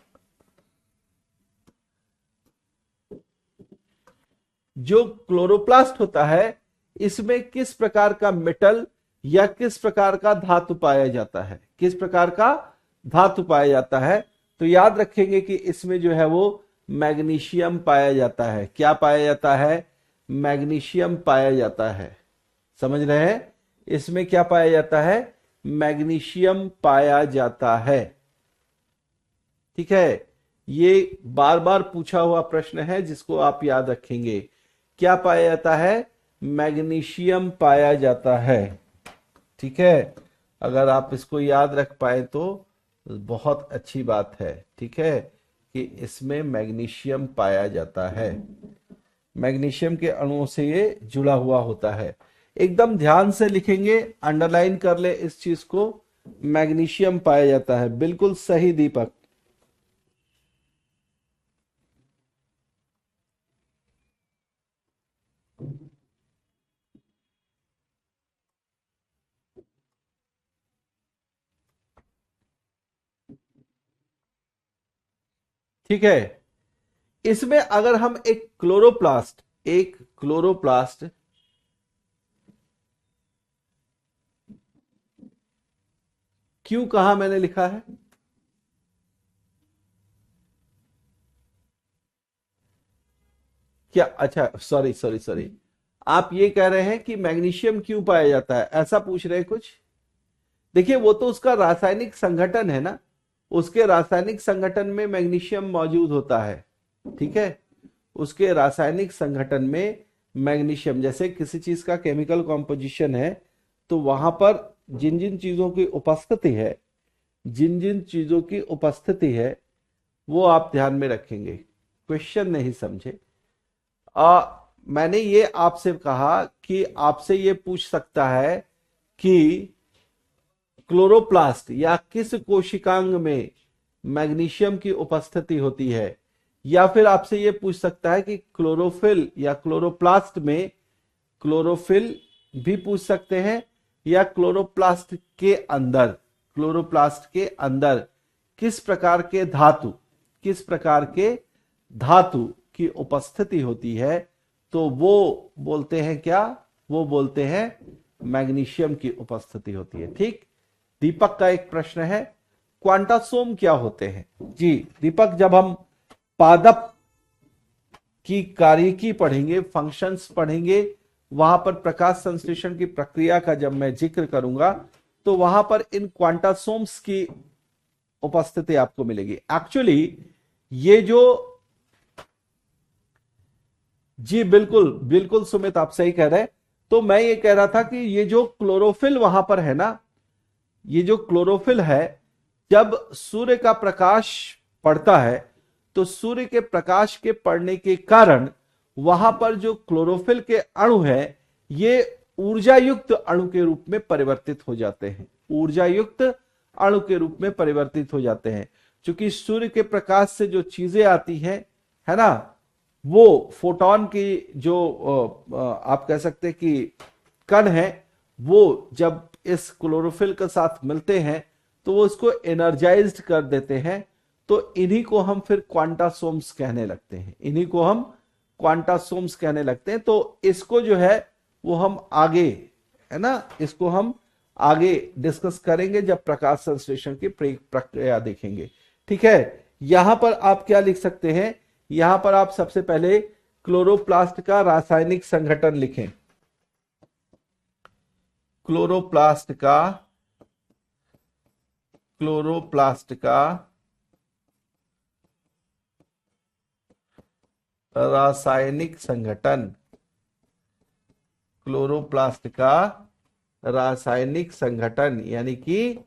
जो क्लोरोप्लास्ट होता है, इसमें किस प्रकार का मेटल या किस प्रकार का धातु पाया जाता है, किस प्रकार का धातु पाया जाता है। तो याद रखेंगे कि इसमें जो है वो मैग्नीशियम पाया जाता है। क्या पाया जाता है? मैग्नीशियम पाया जाता है। समझ रहे हैं? इसमें क्या पाया जाता है? मैग्नीशियम पाया जाता है। ठीक है। ये बार बार पूछा हुआ प्रश्न है जिसको आप याद रखेंगे। क्या पाया जाता है? मैग्नीशियम पाया जाता है। ठीक है। अगर आप इसको याद रख पाए तो बहुत अच्छी बात है। ठीक है, कि इसमें मैग्नीशियम पाया जाता है। मैग्नीशियम के अणुओं से ये जुड़ा हुआ होता है। एकदम ध्यान से लिखेंगे, अंडरलाइन कर ले इस चीज को। मैग्नीशियम पाया जाता है, बिल्कुल सही दीपक। ठीक है। इसमें अगर हम एक क्लोरोप्लास्ट क्यों कहा मैंने लिखा है? क्या? अच्छा, सॉरी सॉरी सॉरी, आप ये कह रहे हैं कि मैग्नीशियम क्यों पाया जाता है, ऐसा पूछ रहे हैं कुछ? देखिए, वो तो उसका रासायनिक संगठन है ना, उसके रासायनिक संगठन में मैग्नीशियम मौजूद होता है। ठीक है। उसके रासायनिक संगठन में मैग्नीशियम, जैसे किसी चीज का केमिकल कॉम्पोजिशन है, तो वहां पर जिन जिन चीजों की उपस्थिति है, जिन जिन चीजों की उपस्थिति है, वो आप ध्यान में रखेंगे। क्वेश्चन नहीं समझे? मैंने ये आपसे कहा कि आपसे ये पूछ सकता है कि क्लोरोप्लास्ट या किस कोशिकांग में मैग्नीशियम की उपस्थिति होती है, या फिर आपसे यह पूछ सकता है कि क्लोरोफिल या क्लोरोप्लास्ट में, क्लोरोफिल भी पूछ सकते हैं, या क्लोरोप्लास्ट के अंदर किस प्रकार के धातु की उपस्थिति होती है, तो वो बोलते हैं क्या, वो बोलते हैं मैग्नीशियम की उपस्थिति होती है। ठीक। दीपक का एक प्रश्न है, क्वांटासोम क्या होते हैं? जी दीपक, जब हम पादप की कार्यकी पढ़ेंगे, फंक्शंस पढ़ेंगे, वहां पर प्रकाश संश्लेषण की प्रक्रिया का जब मैं जिक्र करूंगा तो वहां पर इन क्वांटासोम्स की उपस्थिति आपको मिलेगी। एक्चुअली ये जो, जी बिल्कुल बिल्कुल सुमित, आप सही कह रहे हैं। तो मैं ये कह रहा था कि ये जो क्लोरोफिल वहां पर है ना, ये जो क्लोरोफिल है, जब सूर्य का प्रकाश पड़ता है तो सूर्य के प्रकाश के पड़ने के कारण वहां पर जो क्लोरोफिल के अणु है ये ऊर्जा युक्त अणु के रूप में परिवर्तित हो जाते हैं, ऊर्जा युक्त अणु के रूप में परिवर्तित हो जाते हैं। क्योंकि सूर्य के प्रकाश से जो चीजें आती हैं, है ना, वो फोटोन की जो आप कह सकते हैं कि कण है, वो जब इस क्लोरोफिल के साथ मिलते हैं तो वो इसको एनर्जाइज्ड कर देते हैं। तो इन्हीं को हम फिर क्वांटासोम्स कहने लगते हैं, इन्हीं को हम क्वांटासोम्स कहने लगते हैं। तो इसको जो है वो हम आगे, है ना, इसको हम आगे डिस्कस करेंगे जब प्रकाश संश्लेषण की प्रक्रिया देखेंगे। ठीक है। यहां पर आप क्या लिख सकते हैं, यहां पर आप सबसे पहले क्लोरोप्लास्ट का रासायनिक संगठन लिखें। क्लोरोप्लास्ट का रासायनिक संगठन, क्लोरोप्लास्ट का रासायनिक संगठन, यानी कि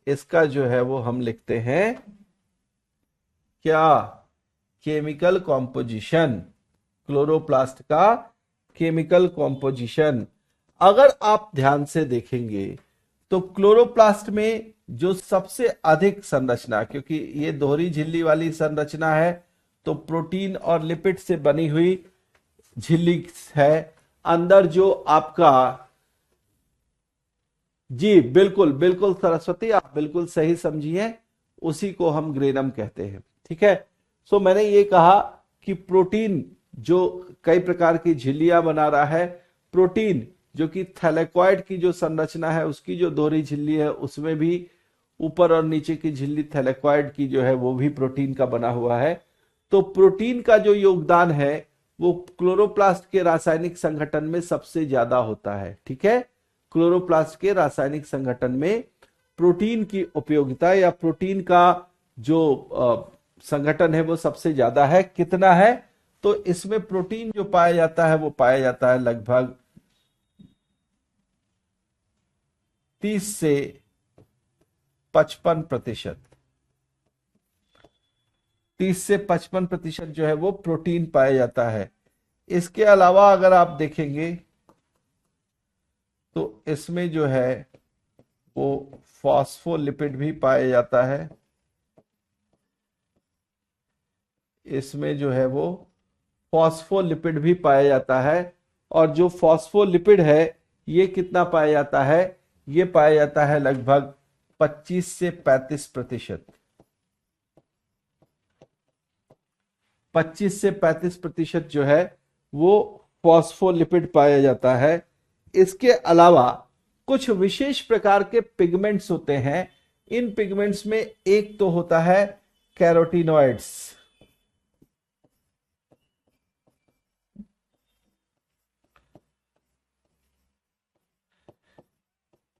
इसका जो है वो हम लिखते हैं क्या, केमिकल कॉम्पोजिशन, क्लोरोप्लास्ट का केमिकल कॉम्पोजिशन। अगर आप ध्यान से देखेंगे तो क्लोरोप्लास्ट में जो सबसे अधिक संरचना, क्योंकि ये दोहरी झिल्ली वाली संरचना है तो प्रोटीन और लिपिड से बनी हुई झिल्ली है, अंदर जो आपका, जी बिल्कुल बिल्कुल सरस्वती, आप बिल्कुल सही समझिए, उसी को हम ग्रेनम कहते हैं। ठीक है। सो मैंने ये कहा कि प्रोटीन जो कई प्रकार की झिल्लियां बना रहा है, प्रोटीन जो कि थैलेकॉइड की जो संरचना है उसकी जो दोहरी झिल्ली है उसमें भी ऊपर और नीचे की झिल्ली थैलेकॉइड की जो है वो भी प्रोटीन का बना हुआ है। तो प्रोटीन का जो योगदान है वो क्लोरोप्लास्ट के रासायनिक संगठन में सबसे ज्यादा होता है। ठीक है। क्लोरोप्लास्ट के रासायनिक संगठन में प्रोटीन की उपयोगिता या प्रोटीन का जो संगठन है वो सबसे ज्यादा है। कितना है, तो इसमें प्रोटीन जो पाया जाता है वो पाया जाता है लगभग 30 से 55%, 30 से 55% जो है वो प्रोटीन पाया जाता है। इसके अलावा अगर आप देखेंगे तो इसमें जो है वो फॉस्फोलिपिड भी पाया जाता है, इसमें जो है वो फॉस्फोलिपिड भी पाया जाता है। और जो फॉस्फोलिपिड है ये कितना पाया जाता है, ये पाया जाता है लगभग 25 से 35%, 25 से 35% जो है वो फॉस्फोलिपिड पाया जाता है। इसके अलावा कुछ विशेष प्रकार के पिगमेंट्स होते हैं। इन पिगमेंट्स में एक तो होता है कैरोटीनॉइड्स,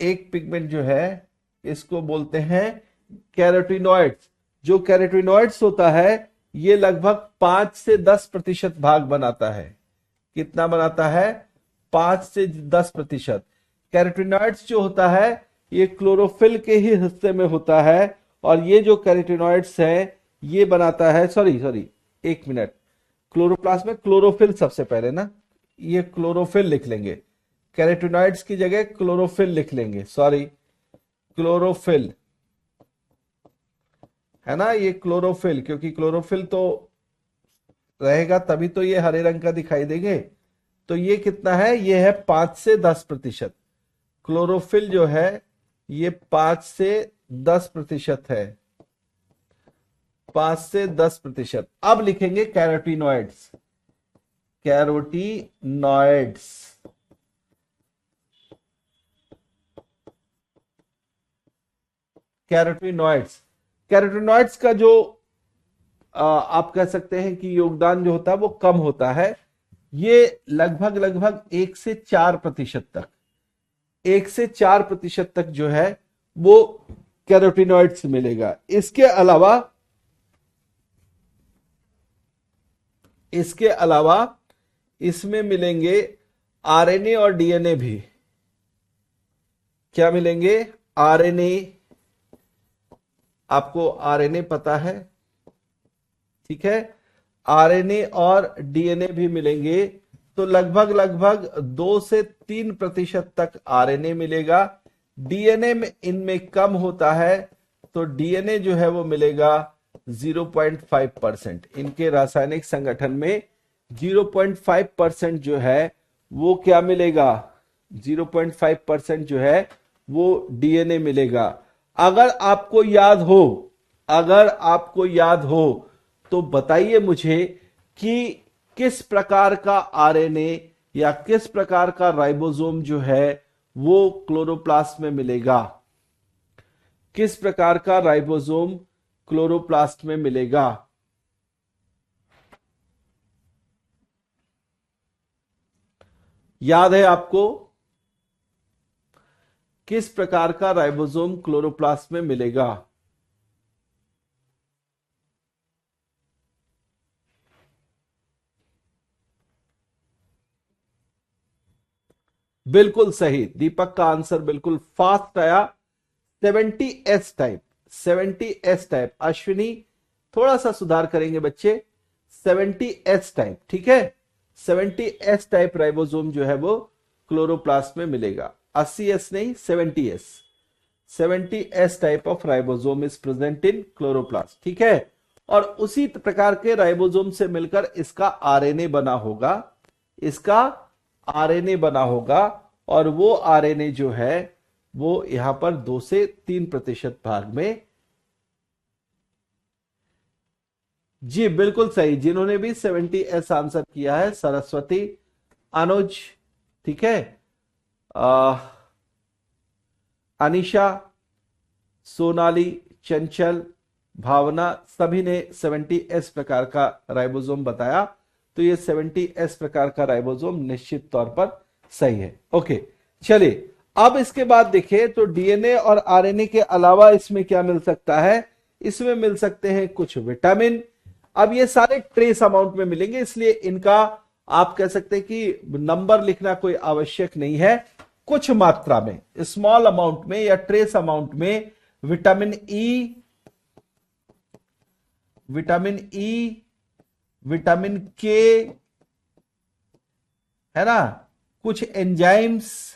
एक पिगमेंट जो है इसको बोलते हैं कैरोटीनॉइड्स। जो कैरोटीनॉइड्स होता है ये लगभग 5 से 10% भाग बनाता है। कितना बनाता है, 5 से 10%। कैरोटीनॉइड्स जो होता है ये क्लोरोफिल के ही हिस्से में होता है, और ये जो कैरोटीनॉइड्स है ये बनाता है, सॉरी एक मिनट, क्लोरोप्लास्ट में क्लोरोफिल सबसे पहले ना, ये क्लोरोफिल लिख लेंगे, कैरोटीनॉइड्स की जगह क्लोरोफिल लिख लेंगे, सॉरी क्लोरोफिल है ना, ये क्लोरोफिल, क्योंकि क्लोरोफिल तो रहेगा तभी तो ये हरे रंग का दिखाई देंगे। तो ये कितना है, ये है 5 से 10%। क्लोरोफिल जो है ये 5 से 10% है, 5 से 10%। अब लिखेंगे कैरोटीनॉइड्स, कैरोटीनॉइड्स। कैरोटीनॉइड्स, कैरोटीनॉइड्स का जो आप कह सकते हैं कि योगदान जो होता है वो कम होता है। ये लगभग लगभग 1 से 4% तक, 1 से 4% तक जो है वो कैरोटीनॉइड्स मिलेगा। इसके अलावा इसमें मिलेंगे आरएनए और डीएनए भी। क्या मिलेंगे? आरएनए, आपको आरएनए पता है, ठीक है, आरएनए और डीएनए भी मिलेंगे। तो लगभग लगभग 2 से 3% तक आरएनए मिलेगा। डीएनए में इनमें कम होता है, तो डीएनए जो है वो मिलेगा 0.5%। इनके रासायनिक संगठन में 0.5% जो है वो क्या मिलेगा? 0.5% जो है वो डीएनए मिलेगा। अगर आपको याद हो तो बताइए मुझे कि किस प्रकार का आरएनए या किस प्रकार का राइबोसोम जो है वो क्लोरोप्लास्ट में मिलेगा? किस प्रकार का राइबोसोम क्लोरोप्लास्ट में मिलेगा? याद है आपको किस प्रकार का राइबोसोम क्लोरोप्लास्ट में मिलेगा? बिल्कुल सही, दीपक का आंसर बिल्कुल फास्ट आया। 70S type, 70S type. Ashwini थोड़ा सा सुधार करेंगे बच्चे, 70S टाइप, ठीक है। 70S टाइप राइबोसोम जो है वो क्लोरोप्लास्ट में मिलेगा। 80S नहीं, 70S। 70S type of ribosome is present in chloroplast, ठीक है। और उसी प्रकार के राइबोसोम से मिलकर इसका आरएनए बना होगा, इसका आरएनए बना होगा। और वो आरएनए जो है वो यहां पर 2 से 3% भाग में। जी बिल्कुल सही, जिन्होंने भी 70S आंसर किया है, सरस्वती, अनुज, ठीक है, अनिशा, सोनाली, चंचल, भावना, सभी ने 70S प्रकार का राइबोसोम बताया। तो ये 70S प्रकार का राइबोसोम निश्चित तौर पर सही है। ओके, चलिए अब इसके बाद देखिए तो डीएनए और आरएनए के अलावा इसमें क्या मिल सकता है? इसमें मिल सकते हैं कुछ विटामिन। अब ये सारे ट्रेस अमाउंट में मिलेंगे, इसलिए इनका आप कह सकते हैं कि नंबर लिखना कोई आवश्यक नहीं है। कुछ मात्रा में, स्मॉल अमाउंट में या ट्रेस अमाउंट में विटामिन ई, विटामिन के, है ना, कुछ एंजाइम्स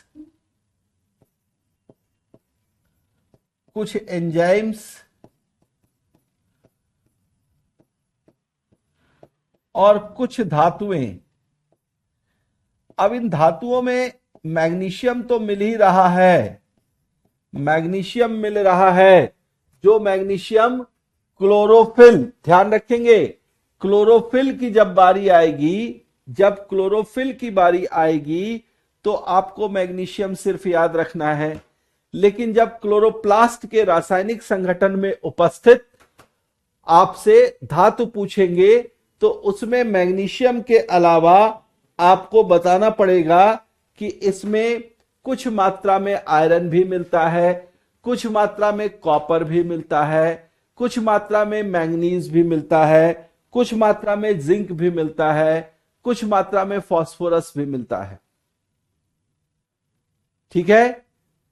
और कुछ धातुएं। अब इन धातुओं में मैग्नीशियम तो मिल ही रहा है, मैग्नीशियम मिल रहा है। जो मैग्नीशियम क्लोरोफिल, ध्यान रखेंगे, क्लोरोफिल की जब बारी आएगी, जब क्लोरोफिल की बारी आएगी तो आपको मैग्नीशियम सिर्फ याद रखना है। लेकिन जब क्लोरोप्लास्ट के रासायनिक संगठन में उपस्थित आपसे धातु पूछेंगे तो उसमें मैग्नीशियम के अलावा आपको बताना पड़ेगा कि इसमें कुछ मात्रा में आयरन भी मिलता है, कुछ मात्रा में कॉपर भी मिलता है, कुछ मात्रा में मैंगनीज भी मिलता है, कुछ मात्रा में जिंक भी मिलता है, कुछ मात्रा में फास्फोरस भी मिलता है, ठीक है।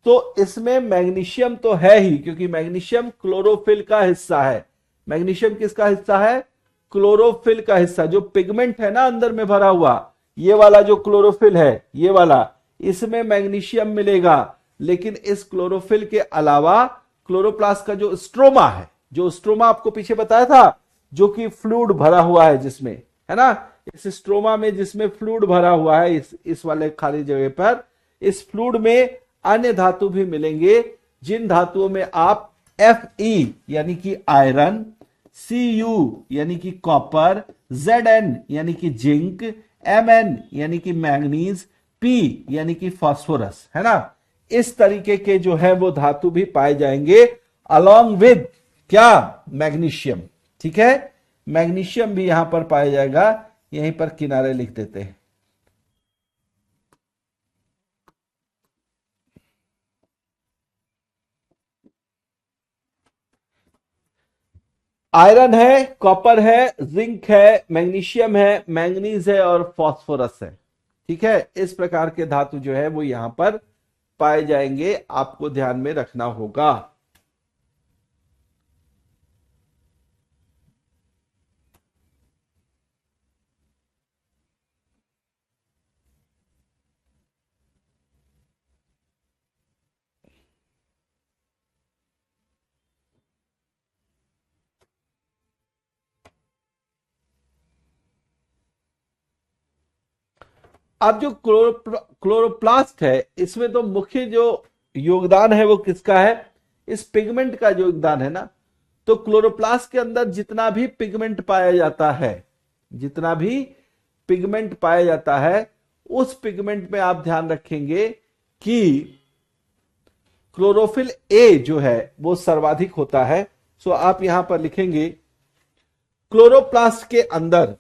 तो इसमें मैग्नीशियम तो है ही, क्योंकि मैग्नीशियम क्लोरोफिल का हिस्सा है। मैग्नीशियम किसका हिस्सा है? क्लोरोफिल का हिस्सा। जो पिगमेंट है ना अंदर में भरा हुआ, ये वाला जो क्लोरोफिल है, ये वाला, इसमें मैग्नीशियम मिलेगा। लेकिन इस क्लोरोफिल के अलावा क्लोरोप्लास्ट का जो स्ट्रोमा है, जो स्ट्रोमा आपको पीछे बताया था, जो कि फ्लूइड भरा हुआ है जिसमें, है ना, इस स्ट्रोमा में जिसमें फ्लूइड भरा हुआ है, इस वाले खाली जगह पर, इस फ्लूइड में अन्य धातु भी मिलेंगे जिन धातुओं में आप Fe यानी कि आयरन, Cu यानी कि कॉपर, Zn यानी कि जिंक, Mn यानी कि मैंगनीज, P यानी कि फास्फोरस, है ना। इस तरीके के जो है वो धातु भी पाए जाएंगे अलोंग विद क्या, मैग्नीशियम। ठीक है, मैग्नीशियम भी यहां पर पाया जाएगा, यहीं पर किनारे लिख देते हैं। आयरन है, कॉपर है, जिंक है, मैग्नीशियम है, मैंगनीज है और फास्फोरस है। ठीक है, इस प्रकार के धातु जो है वो यहां पर पाए जाएंगे, आपको ध्यान में रखना होगा। अब जो क्लोरोप्लास्ट है, इसमें तो मुख्य जो योगदान है वो किसका है, इस पिगमेंट का जो योगदान है ना। तो क्लोरोप्लास्ट के अंदर जितना भी पिगमेंट पाया जाता है, जितना भी पिगमेंट पाया जाता है, उस पिगमेंट में आप ध्यान रखेंगे कि क्लोरोफिल ए जो है वो सर्वाधिक होता है। सो आप यहां पर लिखेंगे क्लोरोप्लास्ट के अंदर,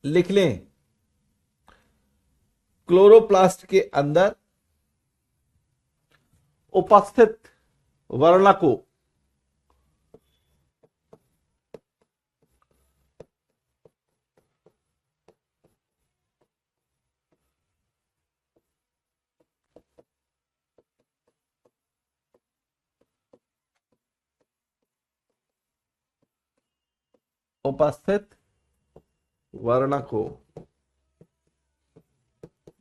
लिख लें क्लोरोप्लास्ट के अंदर उपस्थित वर्णकों उपस्थित वर्णकों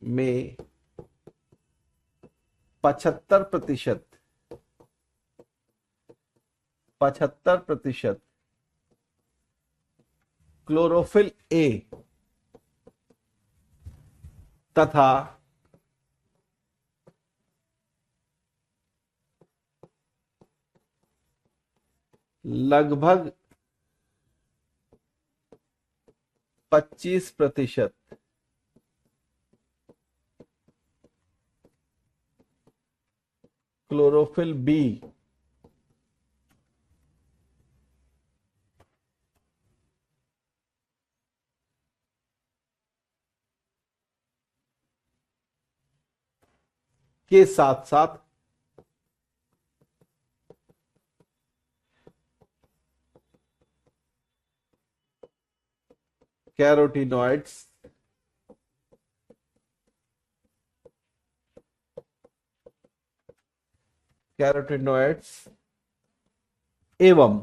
में 75% 75% क्लोरोफिल ए तथा लगभग 25% क्लोरोफिल बी के साथ साथ कैरोटीनॉइड्स, कैरोटीनॉइड्स एवं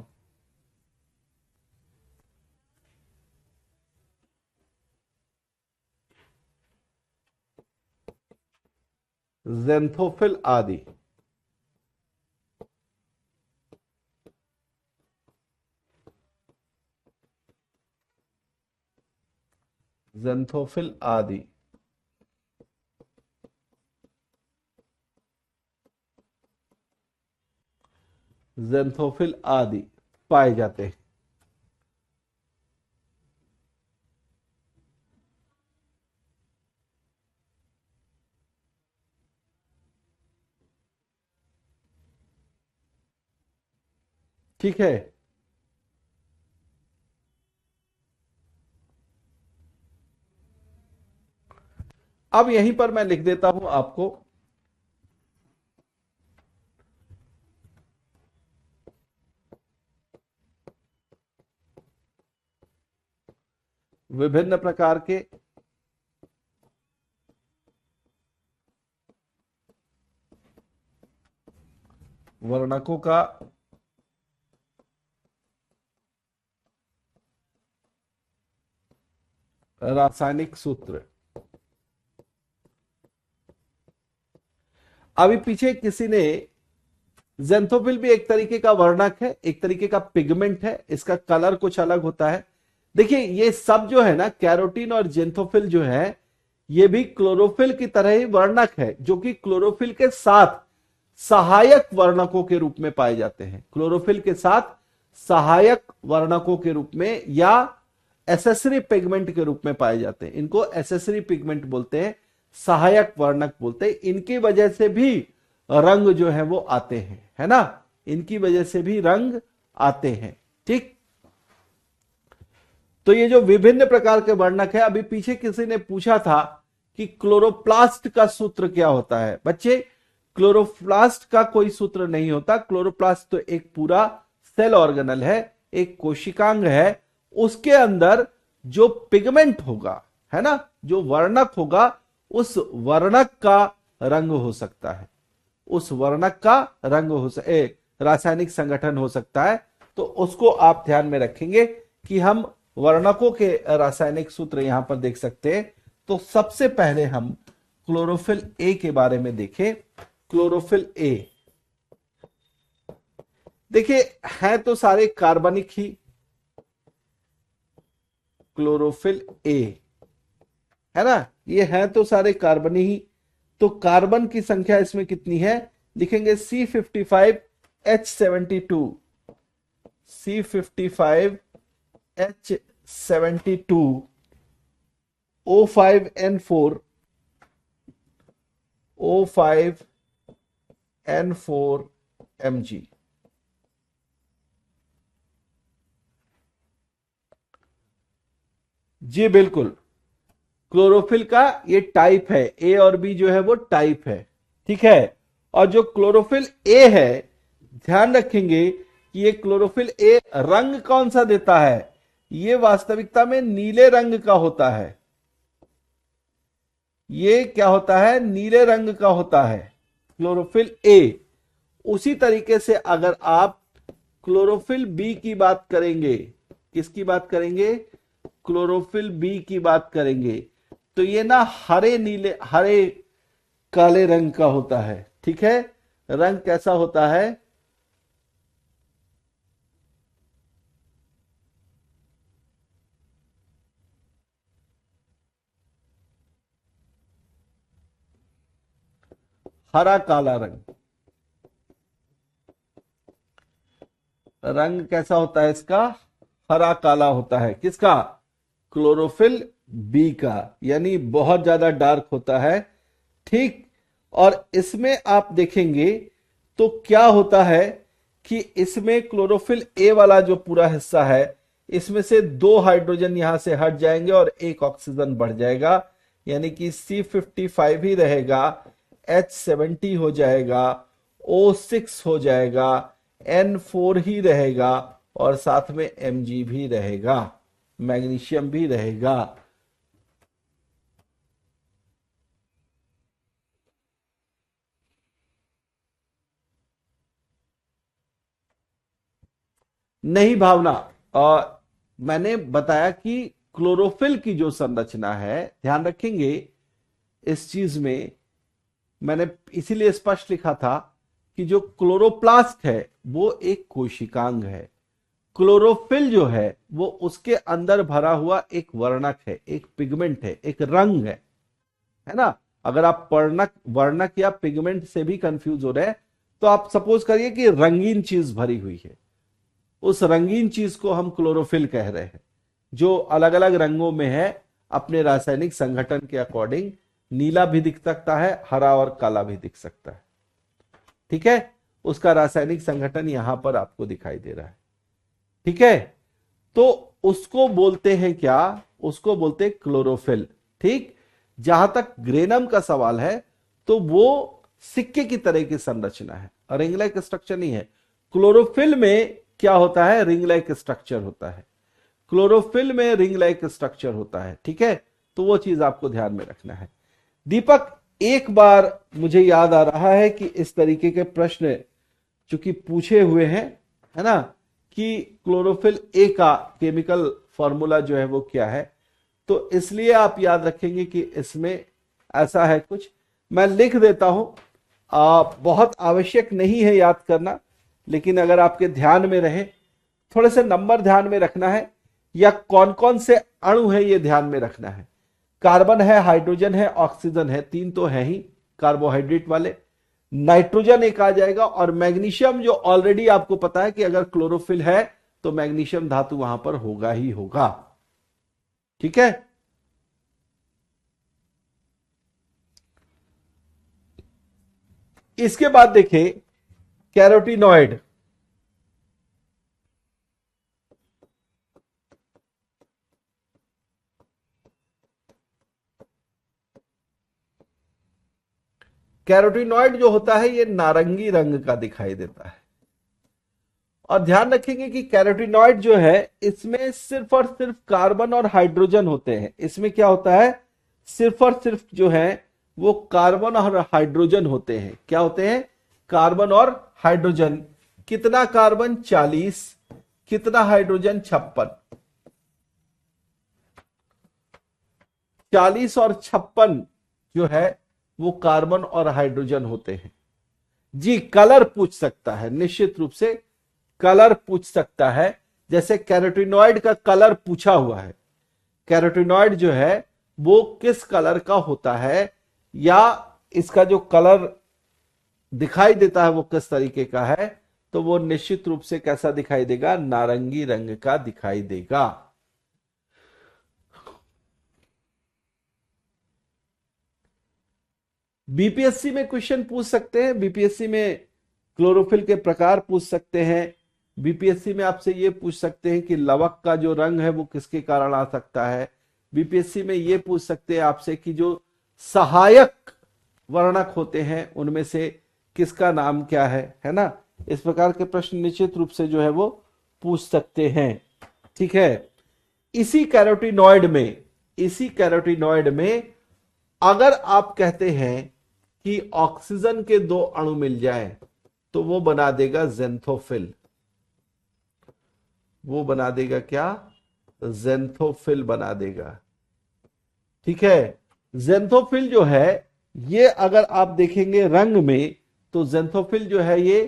ज़ैंथोफिल आदि ज़ैंथोफिल आदि ज़ैंथोफिल आदि पाए जाते हैं। ठीक है, अब यहीं पर मैं लिख देता हूं आपको विभिन्न प्रकार के वर्णकों का रासायनिक सूत्र। अभी पीछे किसी ने, ज़ैंथोफिल भी एक तरीके का वर्णक है, एक तरीके का पिगमेंट है, इसका कलर कुछ अलग होता है। देखिए ये सब जो है ना, कैरोटीन और ज़ैंथोफिल जो है, ये भी क्लोरोफिल की तरह ही वर्णक है, जो कि क्लोरोफिल के साथ सहायक वर्णकों के रूप में पाए जाते हैं। क्लोरोफिल के साथ सहायक वर्णकों के रूप में या एसेसरी पिगमेंट के रूप में पाए जाते हैं। इनको एसेसरी पिगमेंट बोलते हैं, सहायक वर्णक बोलते हैं। इनकी वजह से भी रंग जो है वो आते हैं, है ना, इनकी वजह से भी रंग आते हैं। ठीक, तो ये जो विभिन्न प्रकार के वर्णक है, अभी पीछे किसी ने पूछा था कि क्लोरोप्लास्ट का सूत्र क्या होता है। बच्चे, क्लोरोप्लास्ट का कोई सूत्र नहीं होता। क्लोरोप्लास्ट तो एक पूरा सेल ऑर्गेनल है, एक कोशिकांग है। उसके अंदर जो पिगमेंट होगा, है ना, जो वर्णक होगा, उस वर्णक का रंग हो सकता है, उस वर्णक का रंग हो रासायनिक संगठन हो सकता है। तो उसको आप ध्यान में रखेंगे कि हम वर्णकों के रासायनिक सूत्र यहां पर देख सकते हैं। तो सबसे पहले हम क्लोरोफिल ए के बारे में देखें। क्लोरोफिल ए, देखिए है तो सारे कार्बनिक ही। क्लोरोफिल ए, है ना, ये है तो सारे कार्बन ही। तो कार्बन की संख्या इसमें कितनी है, लिखेंगे C55H72, C55H72, O5N4, O5N4Mg। जी बिल्कुल, क्लोरोफिल का ये टाइप है, ए और बी जो है वो टाइप है, ठीक है। और जो क्लोरोफिल ए है, ध्यान रखेंगे कि ये क्लोरोफिल ए रंग कौन सा देता है, ये वास्तविकता में नीले रंग का होता है। ये क्या होता है, नीले रंग का होता है क्लोरोफिल ए। उसी तरीके से अगर आप क्लोरोफिल बी की बात करेंगे, किसकी बात करेंगे, क्लोरोफिल बी की बात करेंगे, तो ये ना हरे नीले, हरे काले रंग का होता है, ठीक है। रंग कैसा होता है, हरा काला रंग। रंग कैसा होता है इसका, हरा काला होता है। किसका, क्लोरोफिल बी का, यानी बहुत ज्यादा डार्क होता है, ठीक। और इसमें आप देखेंगे तो क्या होता है कि इसमें क्लोरोफिल ए वाला जो पूरा हिस्सा है, इसमें से 2 हाइड्रोजन यहां से हट जाएंगे और 1 ऑक्सीजन बढ़ जाएगा, यानी कि C55 ही रहेगा, H70 हो जाएगा, O6 हो जाएगा, N4 ही रहेगा, और साथ में Mg भी रहेगा, मैग्नीशियम भी रहेगा। नहीं भावना, मैंने बताया कि क्लोरोफिल की जो संरचना है, ध्यान रखेंगे इस चीज में, मैंने इसीलिए स्पष्ट लिखा था कि जो क्लोरोप्लास्ट है वो एक कोशिकांग है। क्लोरोफिल जो है वो उसके अंदर भरा हुआ एक वर्णक है, एक पिगमेंट है, एक रंग है ना। अगर आप वर्णक वर्णक या पिगमेंट से भी कंफ्यूज हो रहे हैं, तो आप सपोज करिए कि रंगीन चीज भरी हुई है, उस रंगीन चीज को हम क्लोरोफिल कह रहे हैं, जो अलग अलग रंगों में है अपने रासायनिक संगठन के अकॉर्डिंग। नीला भी दिख सकता है, हरा और काला भी दिख सकता है, ठीक है। उसका रासायनिक संगठन यहां पर आपको दिखाई दे रहा है, ठीक है। तो उसको बोलते हैं क्या, उसको बोलते हैं क्लोरोफिल, ठीक। जहां तक ग्रेनम का सवाल है, तो वो सिक्के की तरह की संरचना है, रिंग लाइक स्ट्रक्चर नहीं है। क्लोरोफिल में क्या होता है, रिंग लाइक स्ट्रक्चर होता है, क्लोरोफिल में रिंग लाइक स्ट्रक्चर होता है, ठीक है। तो वो चीज आपको ध्यान में रखना है। दीपक, एक बार मुझे याद आ रहा है कि इस तरीके के प्रश्न चूंकि पूछे हुए हैं, है ना, कि क्लोरोफिल ए का केमिकल फॉर्मूला जो है वो क्या है, तो इसलिए आप याद रखेंगे कि इसमें ऐसा है कुछ। मैं लिख देता हूं, बहुत आवश्यक नहीं है याद करना, लेकिन अगर आपके ध्यान में रहे, थोड़े से नंबर ध्यान में रखना है, या कौन कौन से अणु है ये ध्यान में रखना है। कार्बन है, हाइड्रोजन है, ऑक्सीजन है, तीन तो है ही कार्बोहाइड्रेट वाले। नाइट्रोजन एक आ जाएगा, और मैग्नीशियम जो ऑलरेडी आपको पता है कि अगर क्लोरोफिल है तो मैग्नीशियम धातु वहां पर होगा ही होगा। ठीक है। इसके बाद देखें कैरोटीनॉइड। कैरोटीनॉइड जो होता है ये नारंगी रंग का दिखाई देता है। और ध्यान रखेंगे कि कैरोटीनॉइड जो है इसमें सिर्फ और सिर्फ कार्बन और हाइड्रोजन होते हैं। इसमें क्या होता है, सिर्फ और सिर्फ जो है वो कार्बन और हाइड्रोजन होते हैं। क्या होते हैं, कार्बन और हाइड्रोजन। कितना कार्बन 40, कितना हाइड्रोजन 56। 40 और 56 जो है वो कार्बन और हाइड्रोजन होते हैं। जी कलर पूछ सकता है, निश्चित रूप से कलर पूछ सकता है। जैसे कैरोटीनॉइड का कलर पूछा हुआ है, कैरोटीनॉइड जो है वो किस कलर का होता है, या इसका जो कलर दिखाई देता है वो किस तरीके का है, तो वो निश्चित रूप से कैसा दिखाई देगा, नारंगी रंग का दिखाई देगा। बीपीएससी में क्वेश्चन पूछ सकते हैं, बीपीएससी में क्लोरोफिल के प्रकार पूछ सकते हैं। बीपीएससी में आपसे ये पूछ सकते हैं कि लवक का जो रंग है वो किसके कारण आ सकता है। बीपीएससी में ये पूछ सकते हैं आपसे कि जो सहायक वर्णक होते हैं उनमें से किसका नाम क्या है ना। इस प्रकार के प्रश्न निश्चित रूप से जो है वो पूछ सकते हैं। ठीक है। इसी कैरोटीनॉइड में, इसी कैरोटीनॉइड में अगर आप कहते हैं कि ऑक्सीजन के दो अणु मिल जाएं तो वो बना देगा ज़ेंथोफिल। वो बना देगा क्या, ज़ेंथोफिल बना देगा। ठीक है। ज़ेंथोफिल जो है ये अगर आप देखेंगे रंग में तो ज़ेंथोफिल जो है ये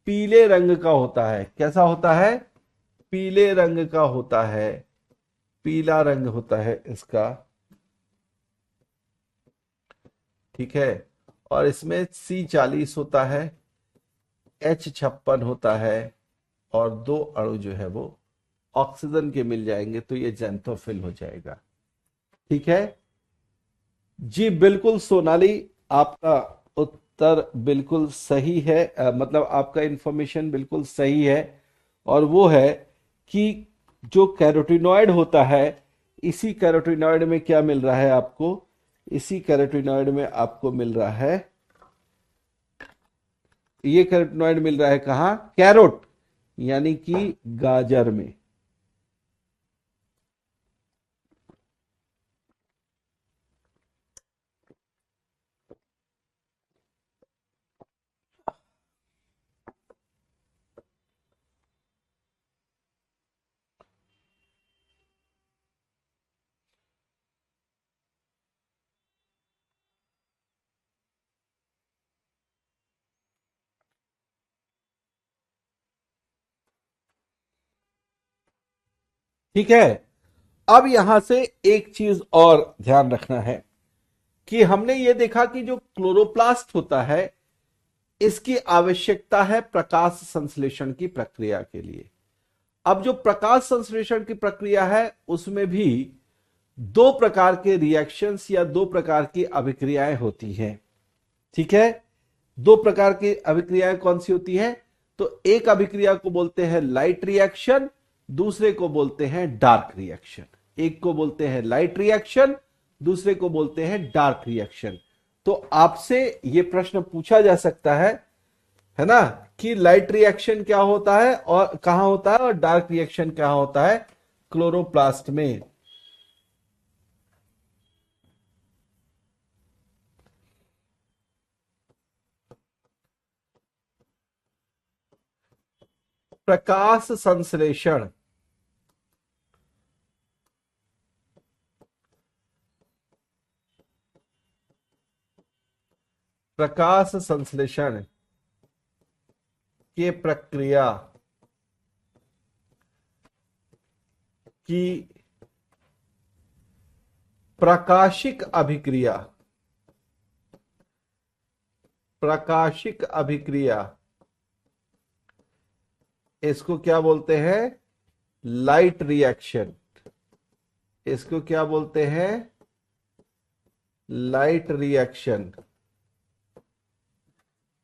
पीले रंग का होता है। कैसा होता है, पीले रंग का होता है, पीला रंग होता है इसका। ठीक है। और इसमें C40 होता है, H56 होता है, और दो अणु जो है वो ऑक्सीजन के मिल जाएंगे तो ये ज़ेंथोफिल हो जाएगा। ठीक है जी, बिल्कुल सोनाली, आपका उत्तर बिल्कुल सही है। मतलब आपका इंफॉर्मेशन बिल्कुल सही है। और वो है कि जो कैरोटीनॉइड होता है, इसी कैरोटीनॉइड में क्या मिल रहा है आपको, इसी कैरोटीनॉइड में आपको मिल रहा है, ये कैरोटीनॉइड मिल रहा है कहां, कैरोट यानी कि गाजर में। ठीक है। अब यहां से एक चीज और ध्यान रखना है कि हमने ये देखा कि जो क्लोरोप्लास्ट होता है इसकी आवश्यकता है प्रकाश संश्लेषण की प्रक्रिया के लिए। अब जो प्रकाश संश्लेषण की प्रक्रिया है उसमें भी दो प्रकार के रिएक्शंस या दो प्रकार की अभिक्रियाएं होती हैं। ठीक है। दो प्रकार की अभिक्रियाएं कौन सी होती हैं, तो एक अभिक्रिया को बोलते हैं लाइट रिएक्शन, दूसरे को बोलते हैं डार्क रिएक्शन। एक को बोलते हैं लाइट रिएक्शन, दूसरे को बोलते हैं डार्क रिएक्शन। तो आपसे यह प्रश्न पूछा जा सकता है ना, कि लाइट रिएक्शन क्या होता है और कहां होता है, और डार्क रिएक्शन क्या होता है क्लोरोप्लास्ट में। प्रकाश संश्लेषण, प्रकाश संश्लेषण की प्रक्रिया की प्रकाशिक अभिक्रिया, प्रकाशिक अभिक्रिया, इसको क्या बोलते हैं? Light reaction. इसको क्या बोलते हैं? Light reaction.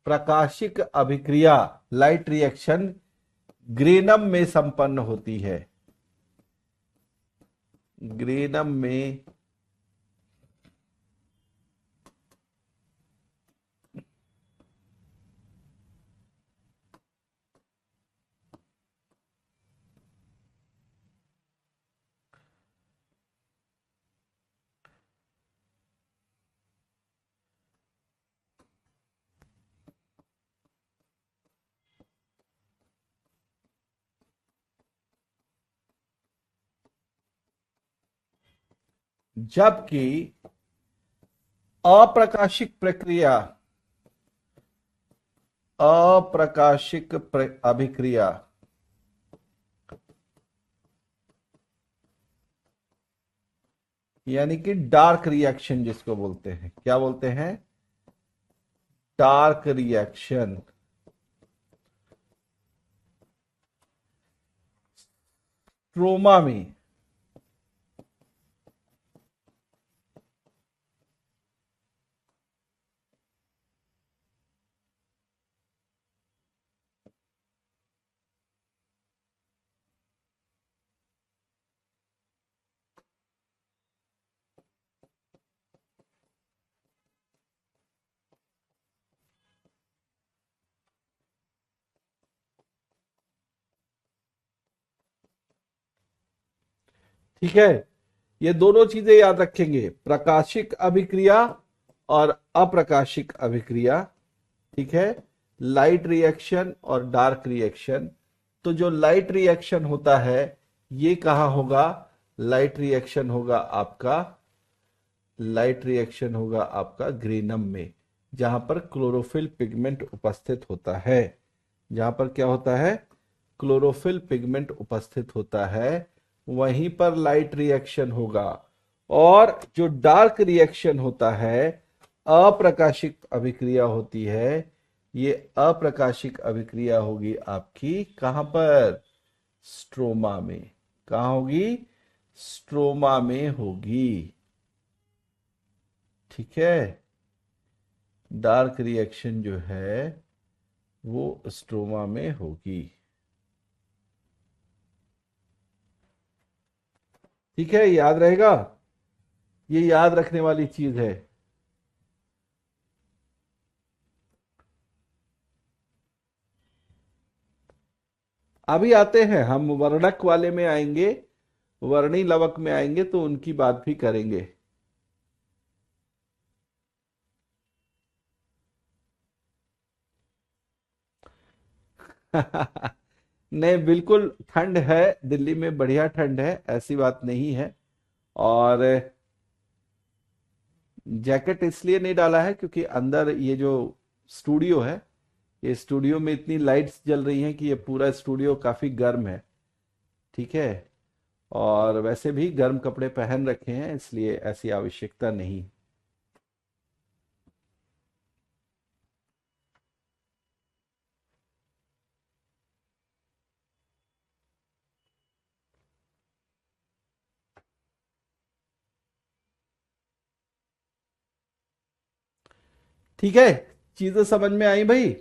प्रकाशिक अभिक्रिया, लाइट रिएक्शन ग्रेनम में संपन्न होती है। ग्रेनम में जबकि अप्रकाशिक प्रक्रिया, अभिक्रिया यानी कि डार्क रिएक्शन जिसको बोलते हैं, क्या बोलते हैं? Dark reaction. स्ट्रोमा में ठीक है। ये दोनों चीजें याद रखेंगे, प्रकाशिक अभिक्रिया और अप्रकाशिक अभिक्रिया। ठीक है, लाइट रिएक्शन और डार्क रिएक्शन। तो जो लाइट रिएक्शन होता है ये कहां होगा? लाइट रिएक्शन होगा आपका, लाइट रिएक्शन होगा आपका ग्रेनम में, जहां पर क्लोरोफिल पिगमेंट उपस्थित होता है। जहां पर क्या होता है? क्लोरोफिल पिगमेंट उपस्थित होता है, वहीं पर लाइट रिएक्शन होगा। और जो डार्क रिएक्शन होता है, अप्रकाशिक अभिक्रिया होती है, ये अप्रकाशिक अभिक्रिया होगी आपकी कहां पर? स्ट्रोमा में। कहां होगी? स्ट्रोमा में होगी। ठीक है, डार्क रिएक्शन जो है वो स्ट्रोमा में होगी। ठीक है, याद रहेगा, ये याद रखने वाली चीज है। अभी आते हैं हम वर्णक वाले में आएंगे, वर्णी लवक में आएंगे तो उनकी बात भी करेंगे। नहीं, बिल्कुल ठंड है, दिल्ली में बढ़िया ठंड है, ऐसी बात नहीं है। और जैकेट इसलिए नहीं डाला है क्योंकि अंदर ये जो स्टूडियो है, ये स्टूडियो में इतनी लाइट्स जल रही हैं कि ये पूरा स्टूडियो काफी गर्म है। ठीक है, और वैसे भी गर्म कपड़े पहन रखे हैं, इसलिए ऐसी आवश्यकता नहीं। ठीक है, चीजें समझ में आई भाई?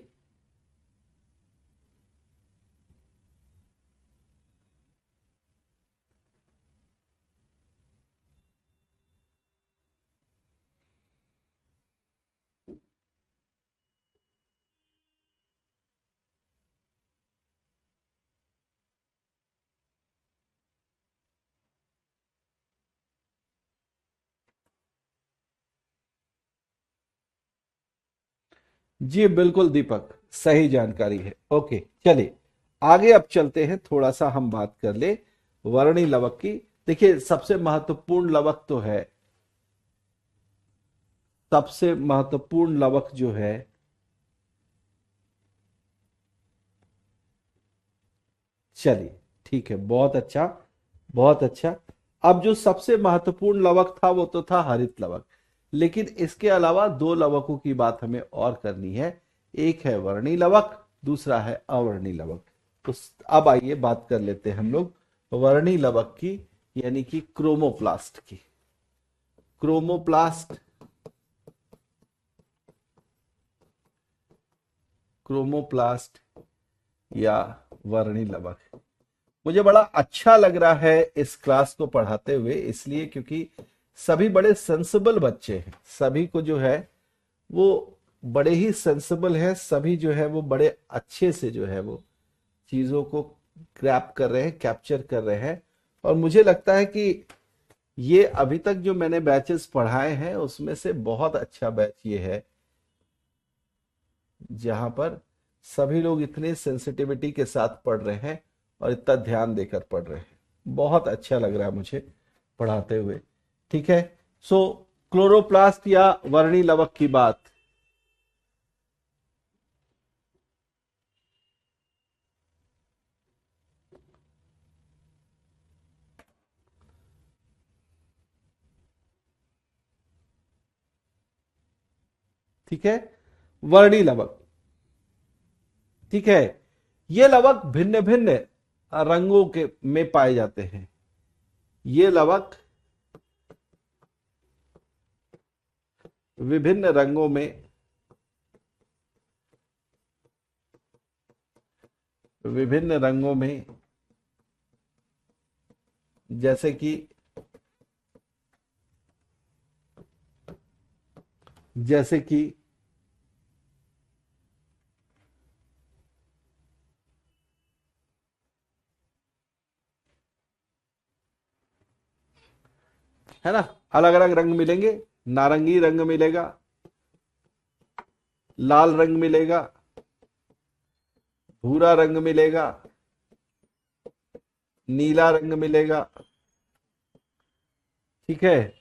जी बिल्कुल दीपक, सही जानकारी है। ओके, चलिए आगे अब चलते हैं, थोड़ा सा हम बात कर ले वर्णी लवक की। देखिए, सबसे महत्वपूर्ण लवक तो है, सबसे महत्वपूर्ण लवक जो है, चलिए ठीक है, बहुत अच्छा, बहुत अच्छा। अब जो सबसे महत्वपूर्ण लवक था वो तो था हरित लवक, लेकिन इसके अलावा दो लवकों की बात हमें और करनी है। एक है वर्णी लवक, दूसरा है अवर्णी लवक। तो अब आइए बात कर लेते हैं हम लोग वर्णी लवक की, यानी कि क्रोमोप्लास्ट की। क्रोमोप्लास्ट, क्रोमोप्लास्ट या वर्णी लवक, मुझे बड़ा अच्छा लग रहा है इस क्लास को पढ़ाते हुए, इसलिए क्योंकि सभी बड़े सेंसिबल बच्चे हैं, सभी को जो है वो बड़े ही सेंसिबल है, सभी जो है वो बड़े अच्छे से जो है वो चीजों को ग्रैप कर रहे हैं, कैप्चर कर रहे हैं। और मुझे लगता है कि ये अभी तक जो मैंने बैचेस पढ़ाए हैं उसमें से बहुत अच्छा बैच ये है, जहां पर सभी लोग इतने सेंसिटिविटी के साथ पढ़ रहे हैं और इतना ध्यान देकर पढ़ रहे हैं। बहुत अच्छा लग रहा है मुझे पढ़ाते हुए। ठीक है, सो क्लोरोप्लास्ट या वर्णी लवक की बात। ठीक है, वर्णी लवक। ठीक है, ये लवक भिन्न भिन्न रंगों के में पाए जाते हैं। ये लवक विभिन्न रंगों में, विभिन्न रंगों में, जैसे कि जैसे कि है ना, अलग अलग रंग मिलेंगे। नारंगी रंग मिलेगा, लाल रंग मिलेगा, भूरा रंग मिलेगा, नीला रंग मिलेगा। ठीक है,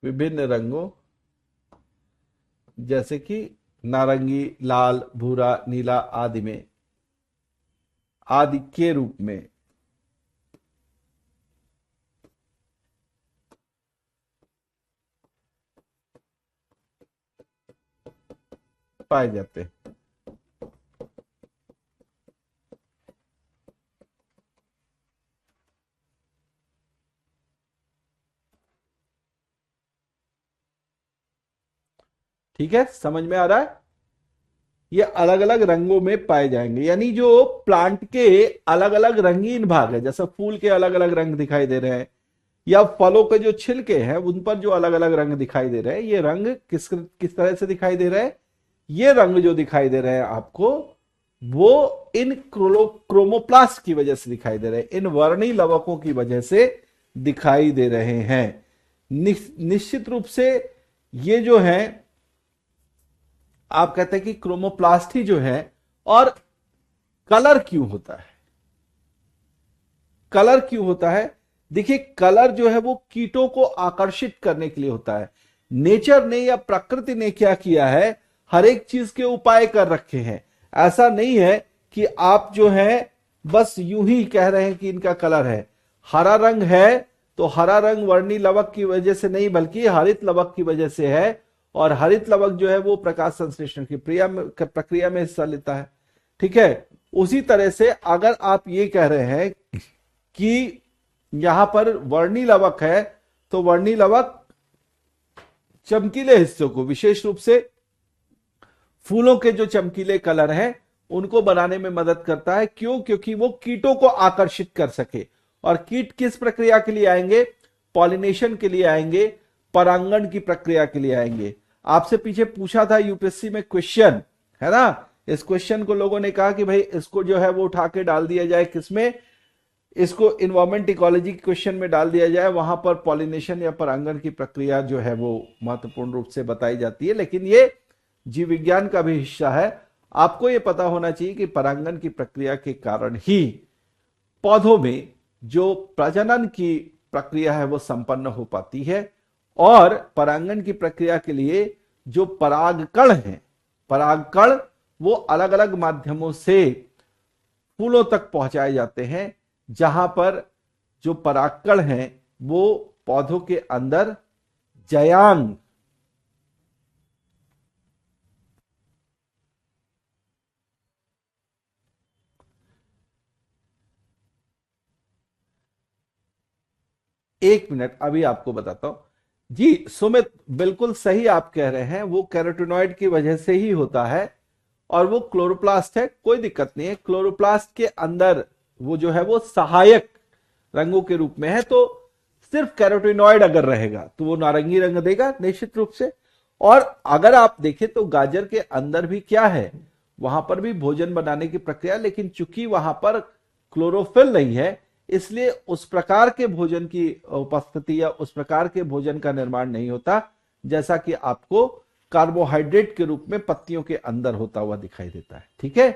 विभिन्न रंगों, जैसे कि नारंगी, लाल, भूरा, नीला आदि में, आदि के रूप में पाए जाते हैं। ठीक है, समझ में आ रहा है? ये अलग अलग रंगों में पाए जाएंगे, यानी जो प्लांट के अलग अलग रंगीन भाग है, जैसे फूल के अलग अलग रंग दिखाई दे रहे हैं, या फलों के जो छिलके हैं उन पर जो अलग अलग रंग दिखाई दे रहे हैं, ये रंग किस किस तरह से दिखाई दे रहे हैं? ये रंग जो दिखाई दे रहे हैं आपको, वो इन क्रोमोप्लास्ट की वजह से दिखाई दे रहे हैं, इन वर्णी लवकों की वजह से दिखाई दे रहे हैं। निश्चित रूप से ये जो है, आप कहते हैं कि क्रोमोप्लास्ट ही जो है। और कलर क्यों होता है? कलर क्यों होता है? देखिए, कलर जो है वो कीटों को आकर्षित करने के लिए होता है। नेचर ने या प्रकृति ने क्या किया है, हर एक चीज के उपाय कर रखे हैं। ऐसा नहीं है कि आप जो है बस यूं ही कह रहे हैं कि इनका कलर है। हरा रंग है तो हरा रंग वर्णी लवक की वजह से नहीं, बल्कि हरित लवक की वजह से है। और हरित लवक जो है वो प्रकाश संश्लेषण की प्रक्रिया में हिस्सा लेता है। ठीक है, उसी तरह से अगर आप ये कह रहे हैं कि यहां पर वर्णी लवक है, तो वर्णी लवक चमकीले हिस्सों को, विशेष रूप से फूलों के जो चमकीले कलर हैं उनको बनाने में मदद करता है। क्यों? क्योंकि वो कीटों को आकर्षित कर सके। और कीट किस प्रक्रिया के लिए आएंगे? पॉलिनेशन के लिए आएंगे, परागण की प्रक्रिया के लिए आएंगे। आपसे पीछे पूछा था यूपीएससी में क्वेश्चन, है ना? इस क्वेश्चन को लोगों ने कहा कि भाई इसको जो है वो उठा के डाल दिया जाए किसमें, इसको इन्वायरमेंट इकोलॉजी के क्वेश्चन में डाल दिया जाए। वहां पर पॉलिनेशन या परागण की प्रक्रिया जो है वो महत्वपूर्ण रूप से बताई जाती है, लेकिन ये जीव विज्ञान का भी हिस्सा है। आपको ये पता होना चाहिए कि परागण की प्रक्रिया के कारण ही पौधों में जो प्रजनन की प्रक्रिया है वो संपन्न हो पाती है। और परागण की प्रक्रिया के लिए जो परागकण हैं, परागकण वो अलग अलग माध्यमों से फूलों तक पहुंचाए जाते हैं, जहां पर जो परागकण हैं वो पौधों के अंदर जयांग, एक मिनट अभी आपको बताता हूं जी सुमित, बिल्कुल सही आप कह रहे हैं, वो कैरोटीनॉइड की वजह से ही होता है। और वो क्लोरोप्लास्ट है, कोई दिक्कत नहीं है। क्लोरोप्लास्ट के अंदर वो जो है वो सहायक रंगों के रूप में है, तो सिर्फ कैरोटीनॉइड अगर रहेगा तो वो नारंगी रंग देगा निश्चित रूप से। और अगर आप देखें तो गाजर के अंदर भी क्या है, वहां पर भी भोजन बनाने की प्रक्रिया, लेकिन चूंकि वहां पर क्लोरोफिल नहीं है, इसलिए उस प्रकार के भोजन की उपस्थिति या उस प्रकार के भोजन का निर्माण नहीं होता जैसा कि आपको कार्बोहाइड्रेट के रूप में पत्तियों के अंदर होता हुआ दिखाई देता है। ठीक है,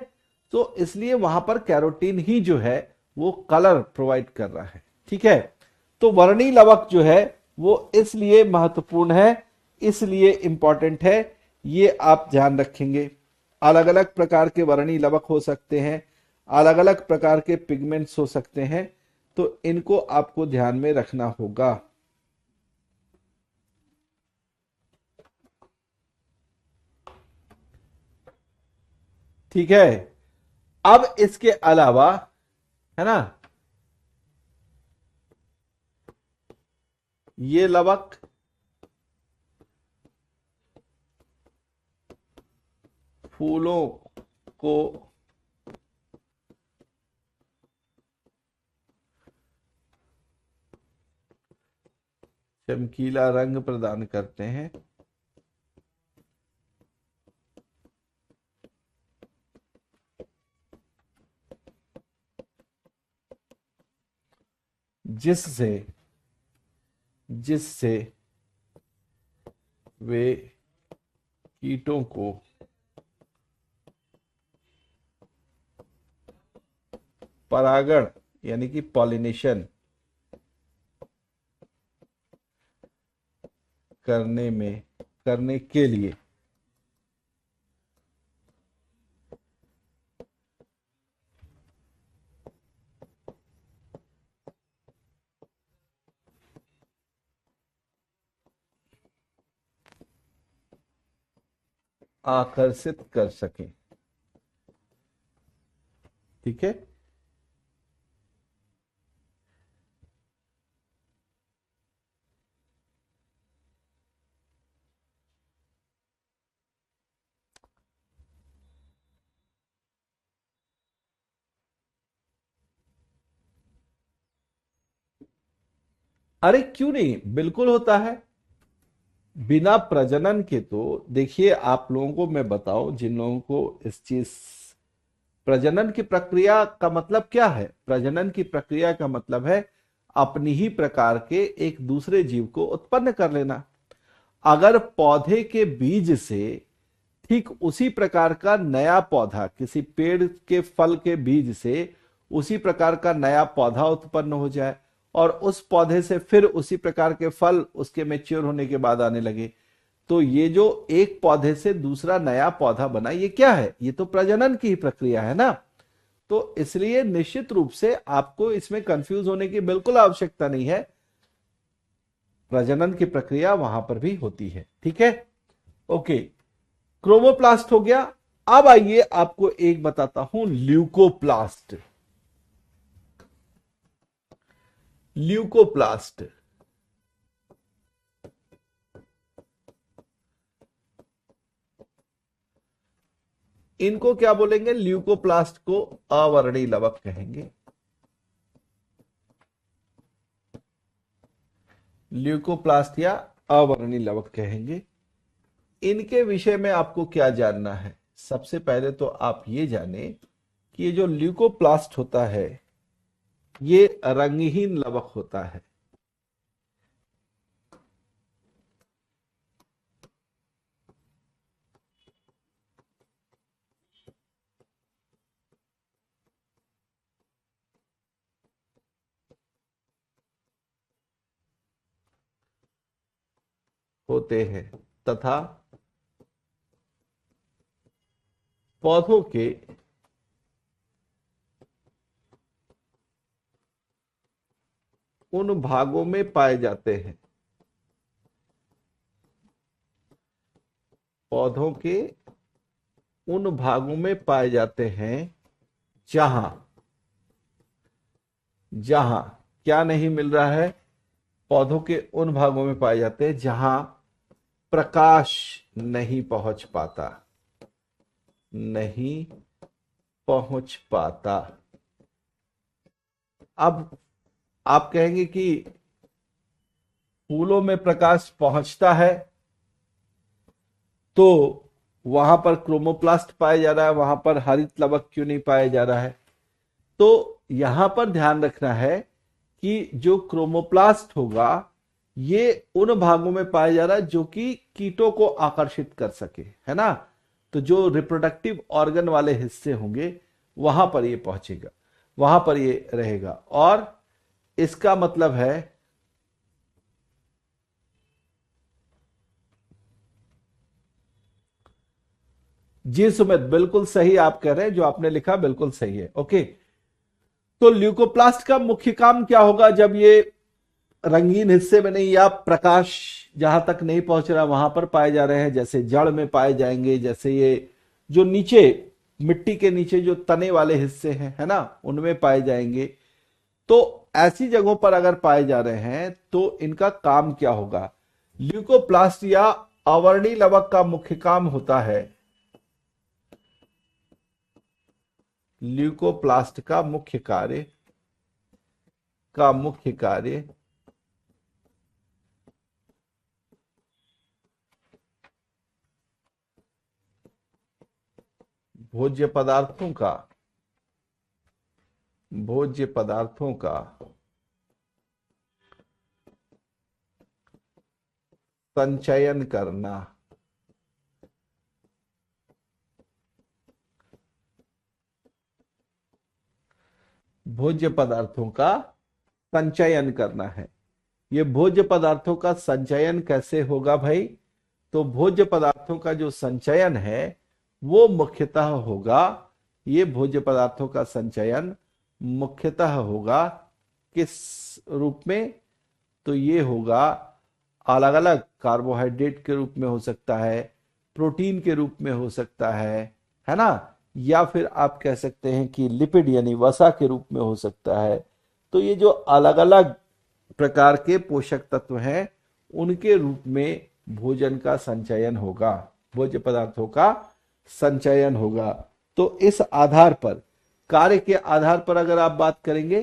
तो इसलिए वहां पर कैरोटीन ही जो है वो कलर प्रोवाइड कर रहा है। ठीक है, तो वर्णी लवक जो है वो इसलिए महत्वपूर्ण है, इसलिए इंपॉर्टेंट है, ये आप ध्यान रखेंगे। अलग अलग प्रकार के वर्णी लवक हो सकते हैं, अलग अलग प्रकार के पिगमेंट्स हो सकते हैं, तो इनको आपको ध्यान में रखना होगा। ठीक है, अब इसके अलावा है ना, ये लवक फूलों को चमकीला रंग प्रदान करते हैं, जिससे जिससे वे कीटों को परागण यानी कि पॉलिनेशन करने के लिए आकर्षित कर सकें। ठीक है, अरे क्यों नहीं, बिल्कुल होता है। बिना प्रजनन के तो देखिए, आप लोगों को मैं बताऊं, जिन लोगों को इस चीज, प्रजनन की प्रक्रिया का मतलब क्या है? प्रजनन की प्रक्रिया का मतलब है अपनी ही प्रकार के एक दूसरे जीव को उत्पन्न कर लेना। अगर पौधे के बीज से ठीक उसी प्रकार का नया पौधा, किसी पेड़ के फल के बीज से उसी प्रकार का नया पौधा उत्पन्न हो जाए और उस पौधे से फिर उसी प्रकार के फल उसके मैच्योर होने के बाद आने लगे, तो ये जो एक पौधे से दूसरा नया पौधा बना, ये क्या है? ये तो प्रजनन की ही प्रक्रिया है ना। तो इसलिए निश्चित रूप से आपको इसमें कंफ्यूज होने की बिल्कुल आवश्यकता नहीं है, प्रजनन की प्रक्रिया वहां पर भी होती है। ठीक है, ओके, क्रोमोप्लास्ट हो गया। अब आइए आपको एक बताता हूं, ल्यूकोप्लास्ट। ल्यूकोप्लास्ट, इनको क्या बोलेंगे? ल्यूकोप्लास्ट को अवर्णी लवक कहेंगे। ल्यूकोप्लास्ट या अवर्णी लवक कहेंगे। इनके विषय में आपको क्या जानना है? सबसे पहले तो आप ये जाने कि ये जो ल्यूकोप्लास्ट होता है ये रंगहीन लवक होता है। होते हैं तथा पौधों के उन भागों में पाए जाते हैं, पौधों के उन भागों में पाए जाते हैं जहां जहां क्या नहीं मिल रहा है, पौधों के उन भागों में पाए जाते हैं जहां प्रकाश नहीं पहुंच पाता, नहीं पहुंच पाता। अब आप कहेंगे कि फूलों में प्रकाश पहुंचता है तो वहां पर क्रोमोप्लास्ट पाया जा रहा है, वहां पर हरित लवक क्यों नहीं पाया जा रहा है? तो यहां पर ध्यान रखना है कि जो क्रोमोप्लास्ट होगा ये उन भागों में पाया जा रहा है जो कि कीटों को आकर्षित कर सके, है ना। तो जो रिप्रोडक्टिव ऑर्गन वाले हिस्से होंगे वहां पर ये पहुंचेगा, वहां पर ये रहेगा। और इसका मतलब है जी सुमित, बिल्कुल सही आप कह रहे हैं, जो आपने लिखा बिल्कुल सही है। ओके, तो ल्यूकोप्लास्ट का मुख्य काम क्या होगा जब ये रंगीन हिस्से में नहीं या प्रकाश जहां तक नहीं पहुंच रहा वहां पर पाए जा रहे हैं, जैसे जड़ में पाए जाएंगे, जैसे ये जो नीचे मिट्टी के नीचे जो तने वाले हिस्से हैं, है ना, उनमें पाए जाएंगे। तो ऐसी जगहों पर अगर पाए जा रहे हैं तो इनका काम क्या होगा? ल्यूकोप्लास्ट या आवर्णी लवक का मुख्य काम होता है, ल्यूकोप्लास्ट का मुख्य कार्य भोज्य पदार्थों का संचयन करना, भोज्य पदार्थों का संचयन करना है। ये भोज्य पदार्थों का संचयन कैसे होगा भाई? तो भोज्य पदार्थों का जो संचयन है वो मुख्यतः होगा, ये भोज्य पदार्थों का संचयन मुख्यतः होगा किस रूप में? तो ये होगा अलग अलग कार्बोहाइड्रेट के रूप में हो सकता है, प्रोटीन के रूप में हो सकता है ना, या फिर आप कह सकते हैं कि लिपिड यानी वसा के रूप में हो सकता है। तो ये जो अलग अलग प्रकार के पोषक तत्व हैं उनके रूप में भोजन का संचयन होगा, भोज्य पदार्थों का संचयन होगा। तो इस आधार पर, कार्य के आधार पर अगर आप बात करेंगे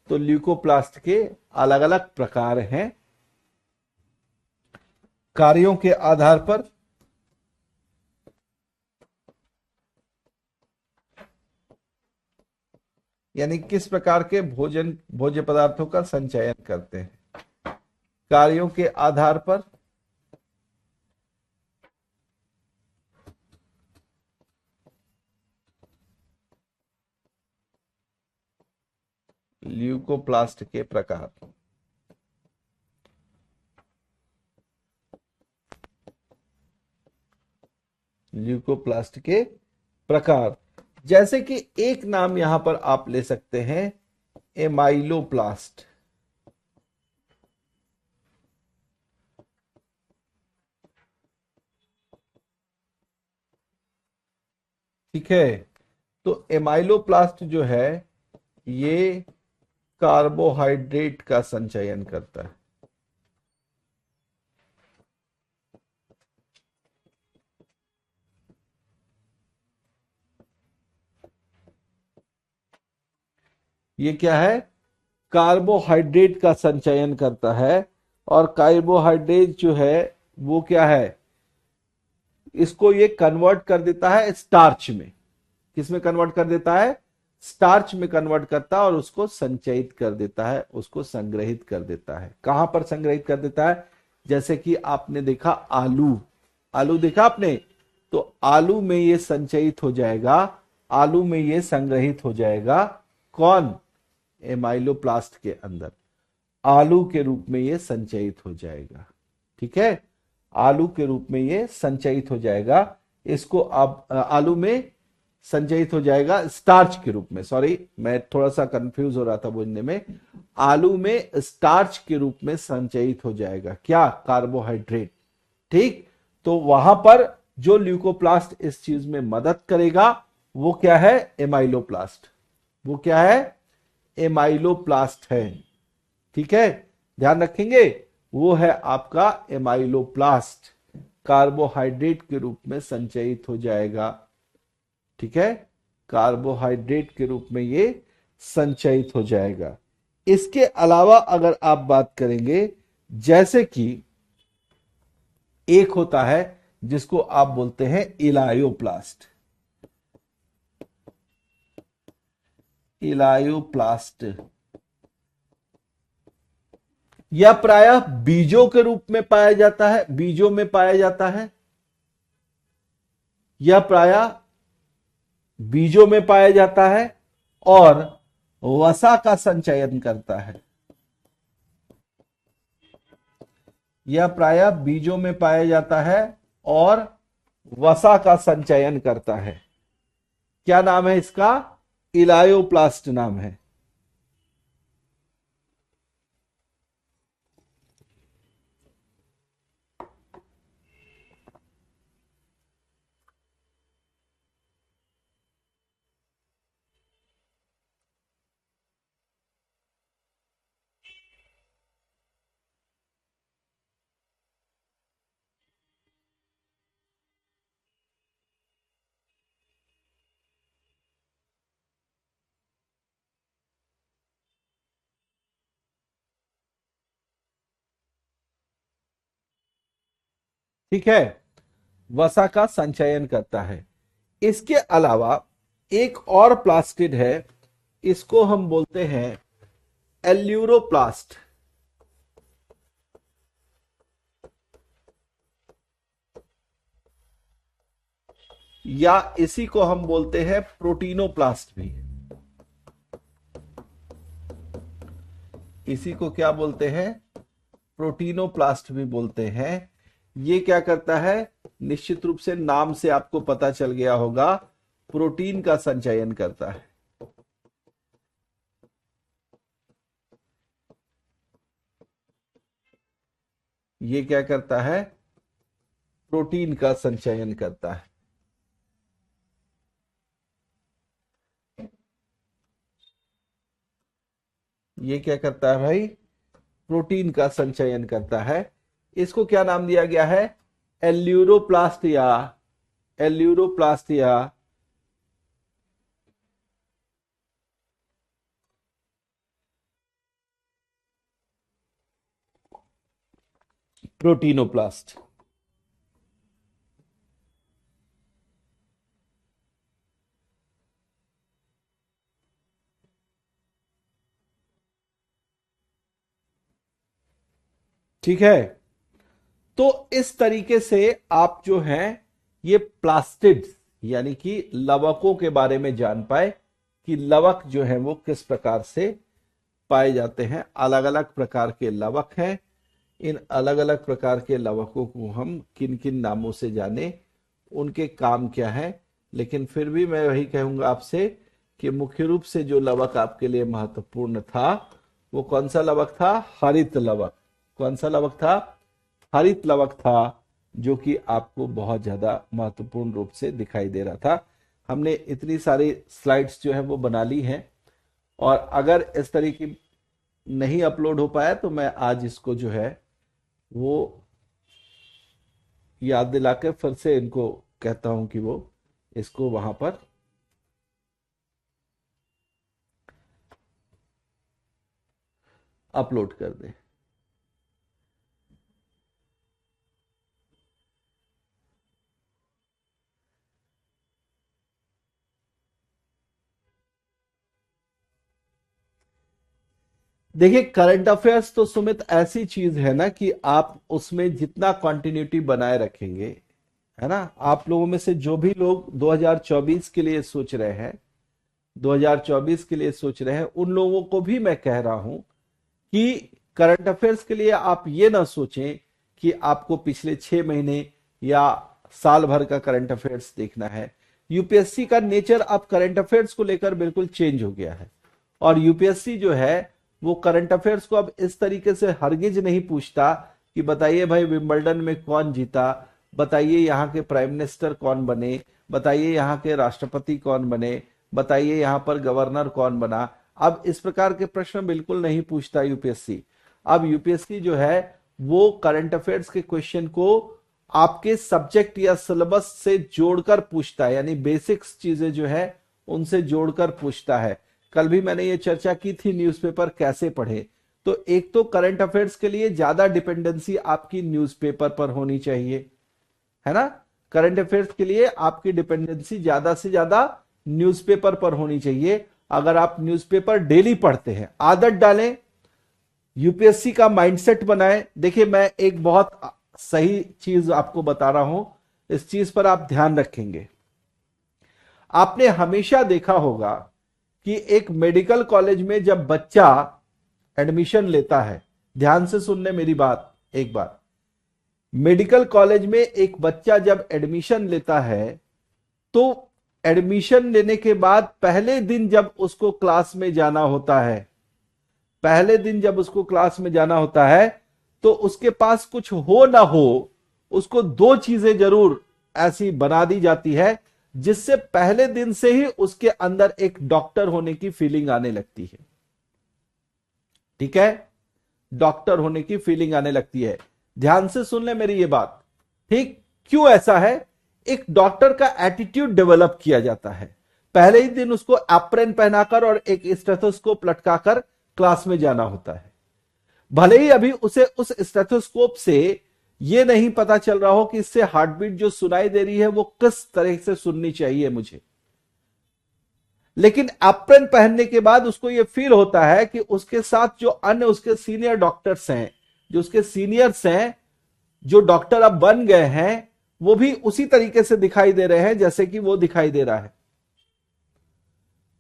तो ल्यूकोप्लास्ट के अलग अलग प्रकार हैं। कार्यों के आधार पर यानी किस प्रकार के भोज्य पदार्थों का संचयन करते हैं, कार्यों के आधार पर ल्यूकोप्लास्ट के प्रकार, ल्यूकोप्लास्ट के प्रकार, जैसे कि एक नाम यहां पर आप ले सकते हैं, एमाइलोप्लास्ट। ठीक है, तो एमाइलोप्लास्ट जो है ये कार्बोहाइड्रेट का संचयन करता है। ये क्या है? कार्बोहाइड्रेट का संचयन करता है। और कार्बोहाइड्रेट जो है वो क्या है, इसको ये कन्वर्ट कर देता है स्टार्च में। किस में कन्वर्ट कर देता है? स्टार्च में कन्वर्ट करता है और उसको संचयित कर देता है, उसको संग्रहित कर देता है। कहां पर संग्रहित कर देता है? जैसे कि आपने देखा आलू, आलू देखा आपने, तो आलू में ये संचयित हो जाएगा, आलू में ये संग्रहित हो जाएगा। कौन? एमाइलोप्लास्ट के अंदर आलू के रूप में ये संचयित हो जाएगा। ठीक है, आलू के रूप में ये संचयित हो जाएगा। इसको आप आलू में संचयित हो जाएगा स्टार्च के रूप में। सॉरी, मैं थोड़ा सा कंफ्यूज हो रहा था बोलने में। आलू में स्टार्च के रूप में संचयित हो जाएगा क्या? कार्बोहाइड्रेट। ठीक, तो वहां पर जो ल्यूकोप्लास्ट इस चीज में मदद करेगा वो क्या है? एमाइलोप्लास्ट। वो क्या है? एमाइलोप्लास्ट है। ठीक है, ध्यान रखेंगे, वो है आपका एमाइलोप्लास्ट, कार्बोहाइड्रेट के रूप में संचयित हो जाएगा। ठीक है, कार्बोहाइड्रेट के रूप में ये संचयित हो जाएगा। इसके अलावा अगर आप बात करेंगे, जैसे कि एक होता है जिसको आप बोलते हैं इलायोप्लास्ट। इलायोप्लास्ट यह प्रायः बीजों के रूप में पाया जाता है, बीजों में पाया जाता है। यह प्रायः बीजों में पाया जाता है और वसा का संचयन करता है। यह प्रायः बीजों में पाया जाता है और वसा का संचयन करता है। क्या नाम है इसका? इलायोप्लास्ट नाम है। ठीक है, वसा का संचयन करता है। इसके अलावा एक और प्लास्टिड है, इसको हम बोलते हैं एल्यूरोप्लास्ट। या इसी को हम बोलते हैं प्रोटीनोप्लास्ट भी। इसी को क्या बोलते हैं? प्रोटीनोप्लास्ट भी बोलते हैं। ये क्या करता है? निश्चित रूप से नाम से आपको पता चल गया होगा, प्रोटीन का संचयन करता है। ये क्या करता है? प्रोटीन का संचयन करता है। ये क्या करता है भाई? प्रोटीन का संचयन करता है। इसको क्या नाम दिया गया है? एल्यूरोप्लास्ट या एल्यूरोप्लास्ट या प्रोटीनोप्लास्ट। ठीक है, तो इस तरीके से आप जो हैं ये प्लास्टिड्स यानी कि लवकों के बारे में जान पाए कि लवक जो है वो किस प्रकार से पाए जाते हैं। अलग अलग प्रकार के लवक हैं। इन अलग अलग प्रकार के लवकों को हम किन किन नामों से जाने, उनके काम क्या है। लेकिन फिर भी मैं वही कहूंगा आपसे कि मुख्य रूप से जो लवक आपके लिए महत्वपूर्ण था वो कौन सा लवक था? हरित लवक। कौन सा लवक था? हरित लवक था, जो कि आपको बहुत ज्यादा महत्वपूर्ण रूप से दिखाई दे रहा था। हमने इतनी सारी स्लाइड्स जो है वो बना ली हैं, और अगर इस तरह की नहीं अपलोड हो पाया तो मैं आज इसको जो है वो याद दिला के फिर से इनको कहता हूं कि वो इसको वहां पर अपलोड कर दें। देखिए, करंट अफेयर्स तो सुमित ऐसी चीज है ना कि आप उसमें जितना कंटिन्यूटी बनाए रखेंगे, है ना। आप लोगों में से जो भी लोग 2024 के लिए सोच रहे हैं, 2024 के लिए सोच रहे हैं, उन लोगों को भी मैं कह रहा हूं कि करंट अफेयर्स के लिए आप ये ना सोचें कि आपको पिछले 6 महीने या साल भर का करंट अफेयर्स देखना है। यूपीएससी का नेचर अब करंट अफेयर्स को लेकर बिल्कुल चेंज हो गया है और यूपीएससी जो है वो करंट अफेयर्स को अब इस तरीके से हरगिज नहीं पूछता कि बताइए भाई विंबलडन में कौन जीता, बताइए यहाँ के प्राइम मिनिस्टर कौन बने, बताइए यहाँ के राष्ट्रपति कौन बने, बताइए यहाँ पर गवर्नर कौन बना। अब इस प्रकार के प्रश्न बिल्कुल नहीं पूछता यूपीएससी। अब यूपीएससी जो है वो करंट अफेयर्स के क्वेश्चन को आपके सब्जेक्ट या सिलेबस से जोड़कर पूछता है, यानी बेसिक्स चीजें जो है उनसे जोड़कर पूछता है। कल भी मैंने ये चर्चा की थी न्यूज़पेपर कैसे पढ़े। तो एक तो करंट अफेयर्स के लिए ज्यादा डिपेंडेंसी आपकी न्यूज़पेपर पर होनी चाहिए, है ना। करंट अफेयर्स के लिए आपकी डिपेंडेंसी ज्यादा से ज्यादा न्यूज़पेपर पर होनी चाहिए। अगर आप न्यूज़पेपर डेली पढ़ते हैं, आदत डालें, यूपीएससी का माइंडसेट बनाएं। देखिए मैं एक बहुत सही चीज आपको बता रहा हूं, इस चीज पर आप ध्यान रखेंगे। आपने हमेशा देखा होगा कि एक मेडिकल कॉलेज में जब बच्चा एडमिशन लेता है, ध्यान से सुनने मेरी बात एक बार, मेडिकल कॉलेज में एक बच्चा जब एडमिशन लेता है तो एडमिशन लेने के बाद पहले दिन जब उसको क्लास में जाना होता है, पहले दिन जब उसको क्लास में जाना होता है तो उसके पास कुछ हो ना हो, उसको दो चीजें जरूर ऐसी बना दी जाती है जिससे पहले दिन से ही उसके अंदर एक डॉक्टर होने की फीलिंग आने लगती है। ठीक है, डॉक्टर होने की फीलिंग आने लगती है। ध्यान से सुन ले मेरी ये बात। ठीक, क्यों ऐसा है? एक डॉक्टर का एटीट्यूड डेवलप किया जाता है। पहले ही दिन उसको एप्रन पहनाकर और एक स्टेथोस्कोप लटकाकर क्लास में जाना होता है। भले ही अभी उसे उस स्टेथोस्कोप से यह नहीं पता चल रहा हो कि इससे हार्ट बीट जो सुनाई दे रही है वो किस तरह से सुननी चाहिए मुझे, लेकिन एप्रन पहनने के बाद उसको यह फील होता है कि उसके साथ जो अन्य उसके सीनियर डॉक्टर्स हैं, जो उसके सीनियर्स हैं, जो डॉक्टर अब बन गए हैं, वो भी उसी तरीके से दिखाई दे रहे हैं जैसे कि वो दिखाई दे रहा है।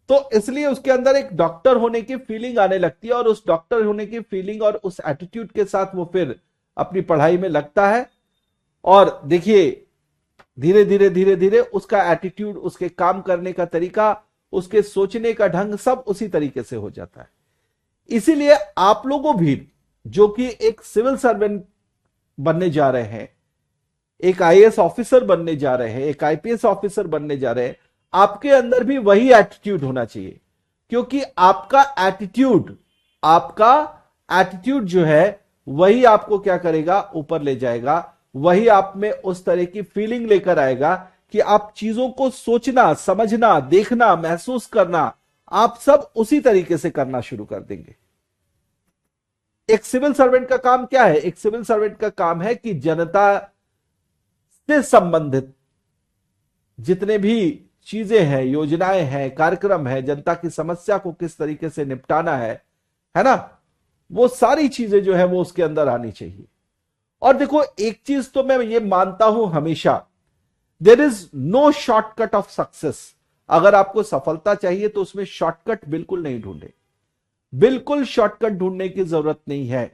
तो इसलिए उसके अंदर एक डॉक्टर होने की फीलिंग आने लगती है और उस डॉक्टर होने की फीलिंग और उस एटीट्यूड के साथ वो फिर अपनी पढ़ाई में लगता है। और देखिए धीरे धीरे धीरे धीरे उसका एटीट्यूड, उसके काम करने का तरीका, उसके सोचने का ढंग सब उसी तरीके से हो जाता है। इसीलिए आप लोगों भी जो कि एक सिविल सर्वेंट बनने जा रहे हैं, एक आईएएस ऑफिसर बनने जा रहे हैं, एक आईपीएस ऑफिसर बनने जा रहे हैं, आपके अंदर भी वही एटीट्यूड होना चाहिए। क्योंकि आपका एटीट्यूड जो है वही आपको क्या करेगा, ऊपर ले जाएगा। वही आप में उस तरह की फीलिंग लेकर आएगा कि आप चीजों को सोचना, समझना, देखना, महसूस करना, आप सब उसी तरीके से करना शुरू कर देंगे। एक सिविल सर्वेंट का काम क्या है? एक सिविल सर्वेंट का काम है कि जनता से संबंधित जितने भी चीजें हैं, योजनाएं हैं, कार्यक्रम है, जनता की समस्या को किस तरीके से निपटाना है ना, वो सारी चीजें जो है वो उसके अंदर आनी चाहिए। और देखो एक चीज तो मैं ये मानता हूं हमेशा, there is no shortcut of success. अगर आपको सफलता चाहिए तो उसमें शॉर्टकट बिल्कुल नहीं ढूंढे, बिल्कुल शॉर्टकट ढूंढने की जरूरत नहीं है।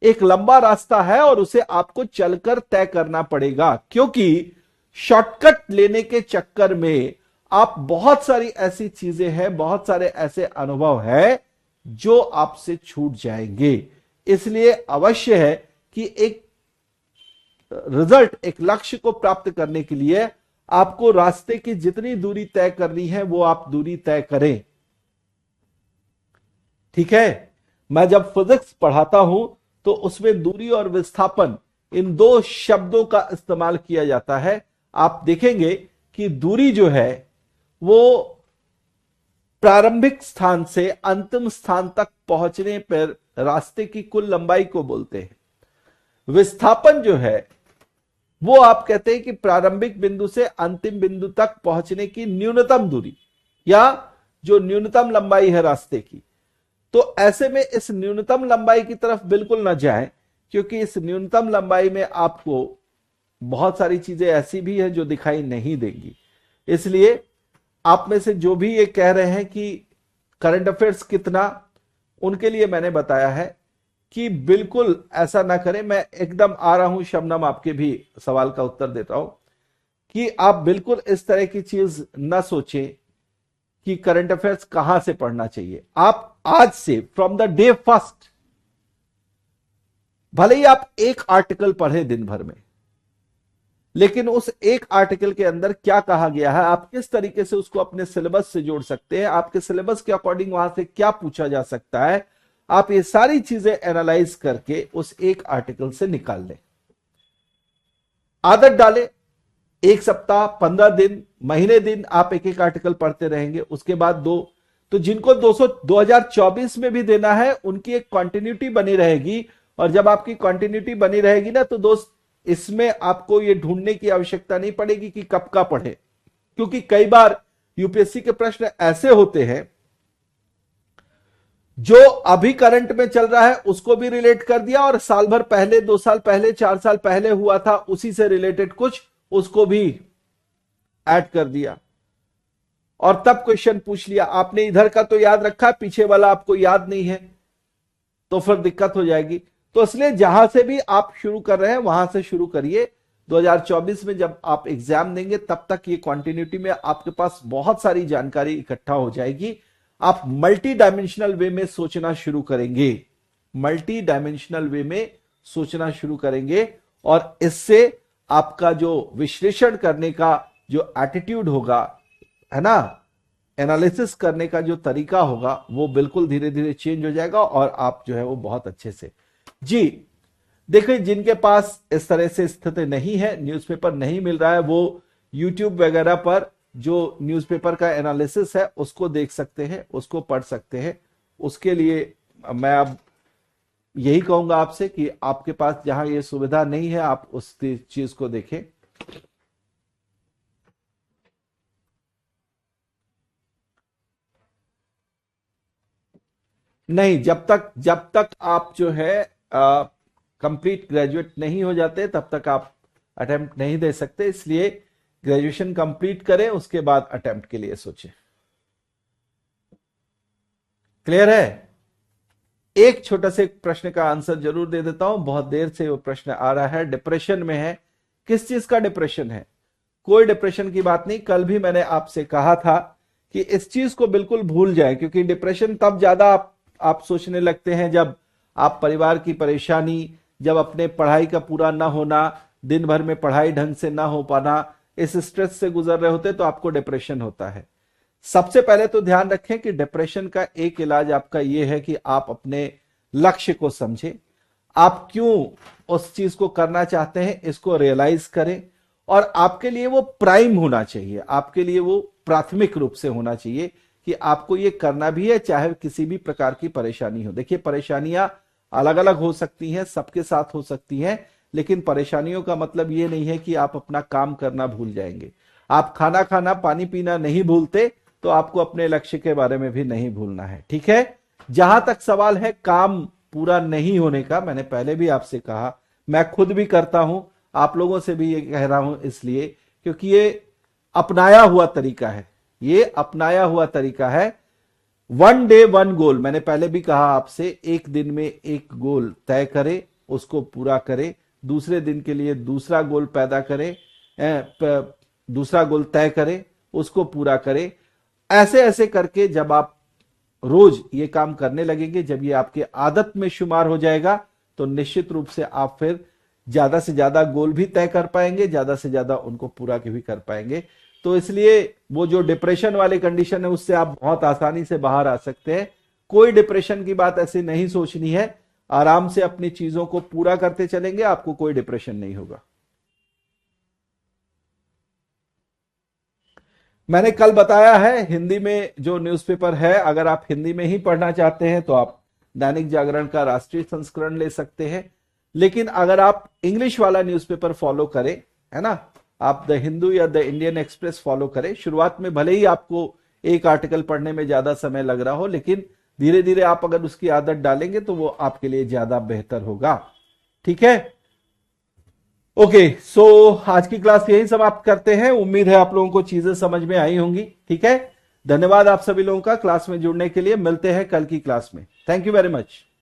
एक लंबा रास्ता है और उसे आपको चलकर तय करना पड़ेगा, क्योंकि शॉर्टकट लेने के चक्कर में आप बहुत सारी ऐसी चीजें हैं, बहुत सारे ऐसे अनुभव हैं जो आपसे छूट जाएंगे। इसलिए अवश्य है कि एक रिजल्ट, एक लक्ष्य को प्राप्त करने के लिए आपको रास्ते की जितनी दूरी तय करनी है वो आप दूरी तय करें। ठीक है, मैं जब फिजिक्स पढ़ाता हूं तो उसमें दूरी और विस्थापन, इन दो शब्दों का इस्तेमाल किया जाता है। आप देखेंगे कि दूरी जो है वो प्रारंभिक स्थान से अंतिम स्थान तक पहुंचने पर रास्ते की कुल लंबाई को बोलते हैं। विस्थापन जो है वो आप कहते हैं कि प्रारंभिक बिंदु से अंतिम बिंदु तक पहुंचने की न्यूनतम दूरी या जो न्यूनतम लंबाई है रास्ते की। तो ऐसे में इस न्यूनतम लंबाई की तरफ बिल्कुल ना जाएं, क्योंकि इस न्यूनतम लंबाई में आपको बहुत सारी चीजें ऐसी भी है जो दिखाई नहीं देंगी। इसलिए आप में से जो भी ये कह रहे हैं कि करंट अफेयर्स कितना, उनके लिए मैंने बताया है कि बिल्कुल ऐसा ना करें। मैं एकदम आ रहा हूं शबनम आपके भी सवाल का उत्तर देता हूं कि आप बिल्कुल इस तरह की चीज ना सोचें कि करंट अफेयर्स कहां से पढ़ना चाहिए। आप आज से फ्रॉम द डे फर्स्ट, भले ही आप एक आर्टिकल पढ़े दिन भर में, लेकिन उस एक आर्टिकल के अंदर क्या कहा गया है, आप किस तरीके से उसको अपने सिलेबस से जोड़ सकते हैं, आपके सिलेबस के अकॉर्डिंग वहां से क्या पूछा जा सकता है, आप ये सारी चीजें एनालाइज करके उस एक आर्टिकल से निकाल लें। आदत डालें, एक सप्ताह, 15 दिन, महीने दिन आप एक एक आर्टिकल पढ़ते रहेंगे, उसके बाद दो। तो जिनको 2024 में भी देना है उनकी एक कंटिन्यूटी बनी रहेगी। और जब आपकी कंटिन्यूटी बनी रहेगी ना, तो दोस्त इसमें आपको ये ढूंढने की आवश्यकता नहीं पड़ेगी कि कब का पढ़े, क्योंकि कई बार यूपीएससी के प्रश्न ऐसे होते हैं जो अभी करंट में चल रहा है उसको भी रिलेट कर दिया, और साल भर पहले, 2 साल पहले, 4 साल पहले हुआ था उसी से रिलेटेड कुछ उसको भी ऐड कर दिया, और तब क्वेश्चन पूछ लिया। आपने इधर का तो याद रखा, पीछे वाला आपको याद नहीं है, तो फिर दिक्कत हो जाएगी। तो इसलिए जहां से भी आप शुरू कर रहे हैं वहां से शुरू करिए। 2024 में जब आप एग्जाम देंगे तब तक ये कंटिन्यूटी में आपके पास बहुत सारी जानकारी इकट्ठा हो जाएगी। आप मल्टी डायमेंशनल वे में सोचना शुरू करेंगे, मल्टी डायमेंशनल वे में सोचना शुरू करेंगे, और इससे आपका जो विश्लेषण करने का जो एटीट्यूड होगा, है ना, एनालिसिस करने का जो तरीका होगा, वो बिल्कुल धीरे धीरे चेंज हो जाएगा, और आप जो है वो बहुत अच्छे से। जी देखिए, जिनके पास इस तरह से स्थिति नहीं है, न्यूज़पेपर नहीं मिल रहा है, वो यूट्यूब वगैरह पर जो न्यूज़पेपर का एनालिसिस है उसको देख सकते हैं, उसको पढ़ सकते हैं। उसके लिए मैं अब यही कहूंगा आपसे कि आपके पास जहां ये सुविधा नहीं है आप उस चीज को देखें। नहीं, जब तक आप जो है कंप्लीट ग्रेजुएट नहीं हो जाते तब तक आप अटेम्प्ट नहीं दे सकते, इसलिए ग्रेजुएशन कंप्लीट करें उसके बाद अटेम्प्ट के लिए सोचें। क्लियर है? एक छोटा से प्रश्न का आंसर जरूर दे देता हूं, बहुत देर से वो प्रश्न आ रहा है। डिप्रेशन में है, किस चीज का डिप्रेशन है? कोई डिप्रेशन की बात नहीं। कल भी मैंने आपसे कहा था कि इस चीज को बिल्कुल भूल जाए, क्योंकि डिप्रेशन तब ज्यादा आप सोचने लगते हैं जब आप परिवार की परेशानी, जब अपने पढ़ाई का पूरा ना होना, दिन भर में पढ़ाई ढंग से ना हो पाना, इस स्ट्रेस से गुजर रहे होते तो आपको डिप्रेशन होता है। सबसे पहले तो ध्यान रखें कि डिप्रेशन का एक इलाज आपका यह है कि आप अपने लक्ष्य को समझें, आप क्यों उस चीज को करना चाहते हैं इसको रियलाइज करें, और आपके लिए वो प्राइम होना चाहिए, आपके लिए वो प्राथमिक रूप से होना चाहिए कि आपको ये करना भी है, चाहे किसी भी प्रकार की परेशानी हो। देखिए, परेशानियां अलग अलग हो सकती हैं, सबके साथ हो सकती हैं, लेकिन परेशानियों का मतलब ये नहीं है कि आप अपना काम करना भूल जाएंगे। आप खाना खाना, पानी पीना नहीं भूलते तो आपको अपने लक्ष्य के बारे में भी नहीं भूलना है। ठीक है? जहां तक सवाल है काम पूरा नहीं होने का, मैंने पहले भी आपसे कहा, मैं खुद भी करता हूं, आप लोगों से भी ये कह रहा हूं, इसलिए क्योंकि ये अपनाया हुआ तरीका है, ये अपनाया हुआ तरीका है। 1 डे 1 गोल, मैंने पहले भी कहा आपसे, एक दिन में एक गोल तय करें, उसको पूरा करें, दूसरे दिन के लिए दूसरा गोल पैदा करें, दूसरा गोल तय करें, उसको पूरा करें। ऐसे ऐसे करके जब आप रोज ये काम करने लगेंगे, जब ये आपके आदत में शुमार हो जाएगा, तो निश्चित रूप से आप फिर ज्यादा से ज्यादा गोल भी तय कर पाएंगे, ज्यादा से ज्यादा उनको पूरा भी कर पाएंगे। तो इसलिए वो जो डिप्रेशन वाले कंडीशन है उससे आप बहुत आसानी से बाहर आ सकते हैं। कोई डिप्रेशन की बात ऐसी नहीं सोचनी है, आराम से अपनी चीजों को पूरा करते चलेंगे, आपको कोई डिप्रेशन नहीं होगा। मैंने कल बताया है, हिंदी में जो न्यूज़पेपर है, अगर आप हिंदी में ही पढ़ना चाहते हैं तो आप दैनिक जागरण का राष्ट्रीय संस्करण ले सकते हैं, लेकिन अगर आप इंग्लिश वाला न्यूज़पेपर फॉलो करें, है ना, आप द हिंदू या द इंडियन एक्सप्रेस फॉलो करें, शुरुआत में भले ही आपको एक आर्टिकल पढ़ने में ज्यादा समय लग रहा हो, लेकिन धीरे धीरे आप अगर उसकी आदत डालेंगे तो वो आपके लिए ज्यादा बेहतर होगा। ठीक है? ओके, सो आज की क्लास यही समाप्त करते हैं। उम्मीद है आप लोगों को चीजें समझ में आई होंगी। ठीक है? धन्यवाद आप सभी लोगों का क्लास में जुड़ने के लिए। मिलते हैं कल की क्लास में। Thank you very much.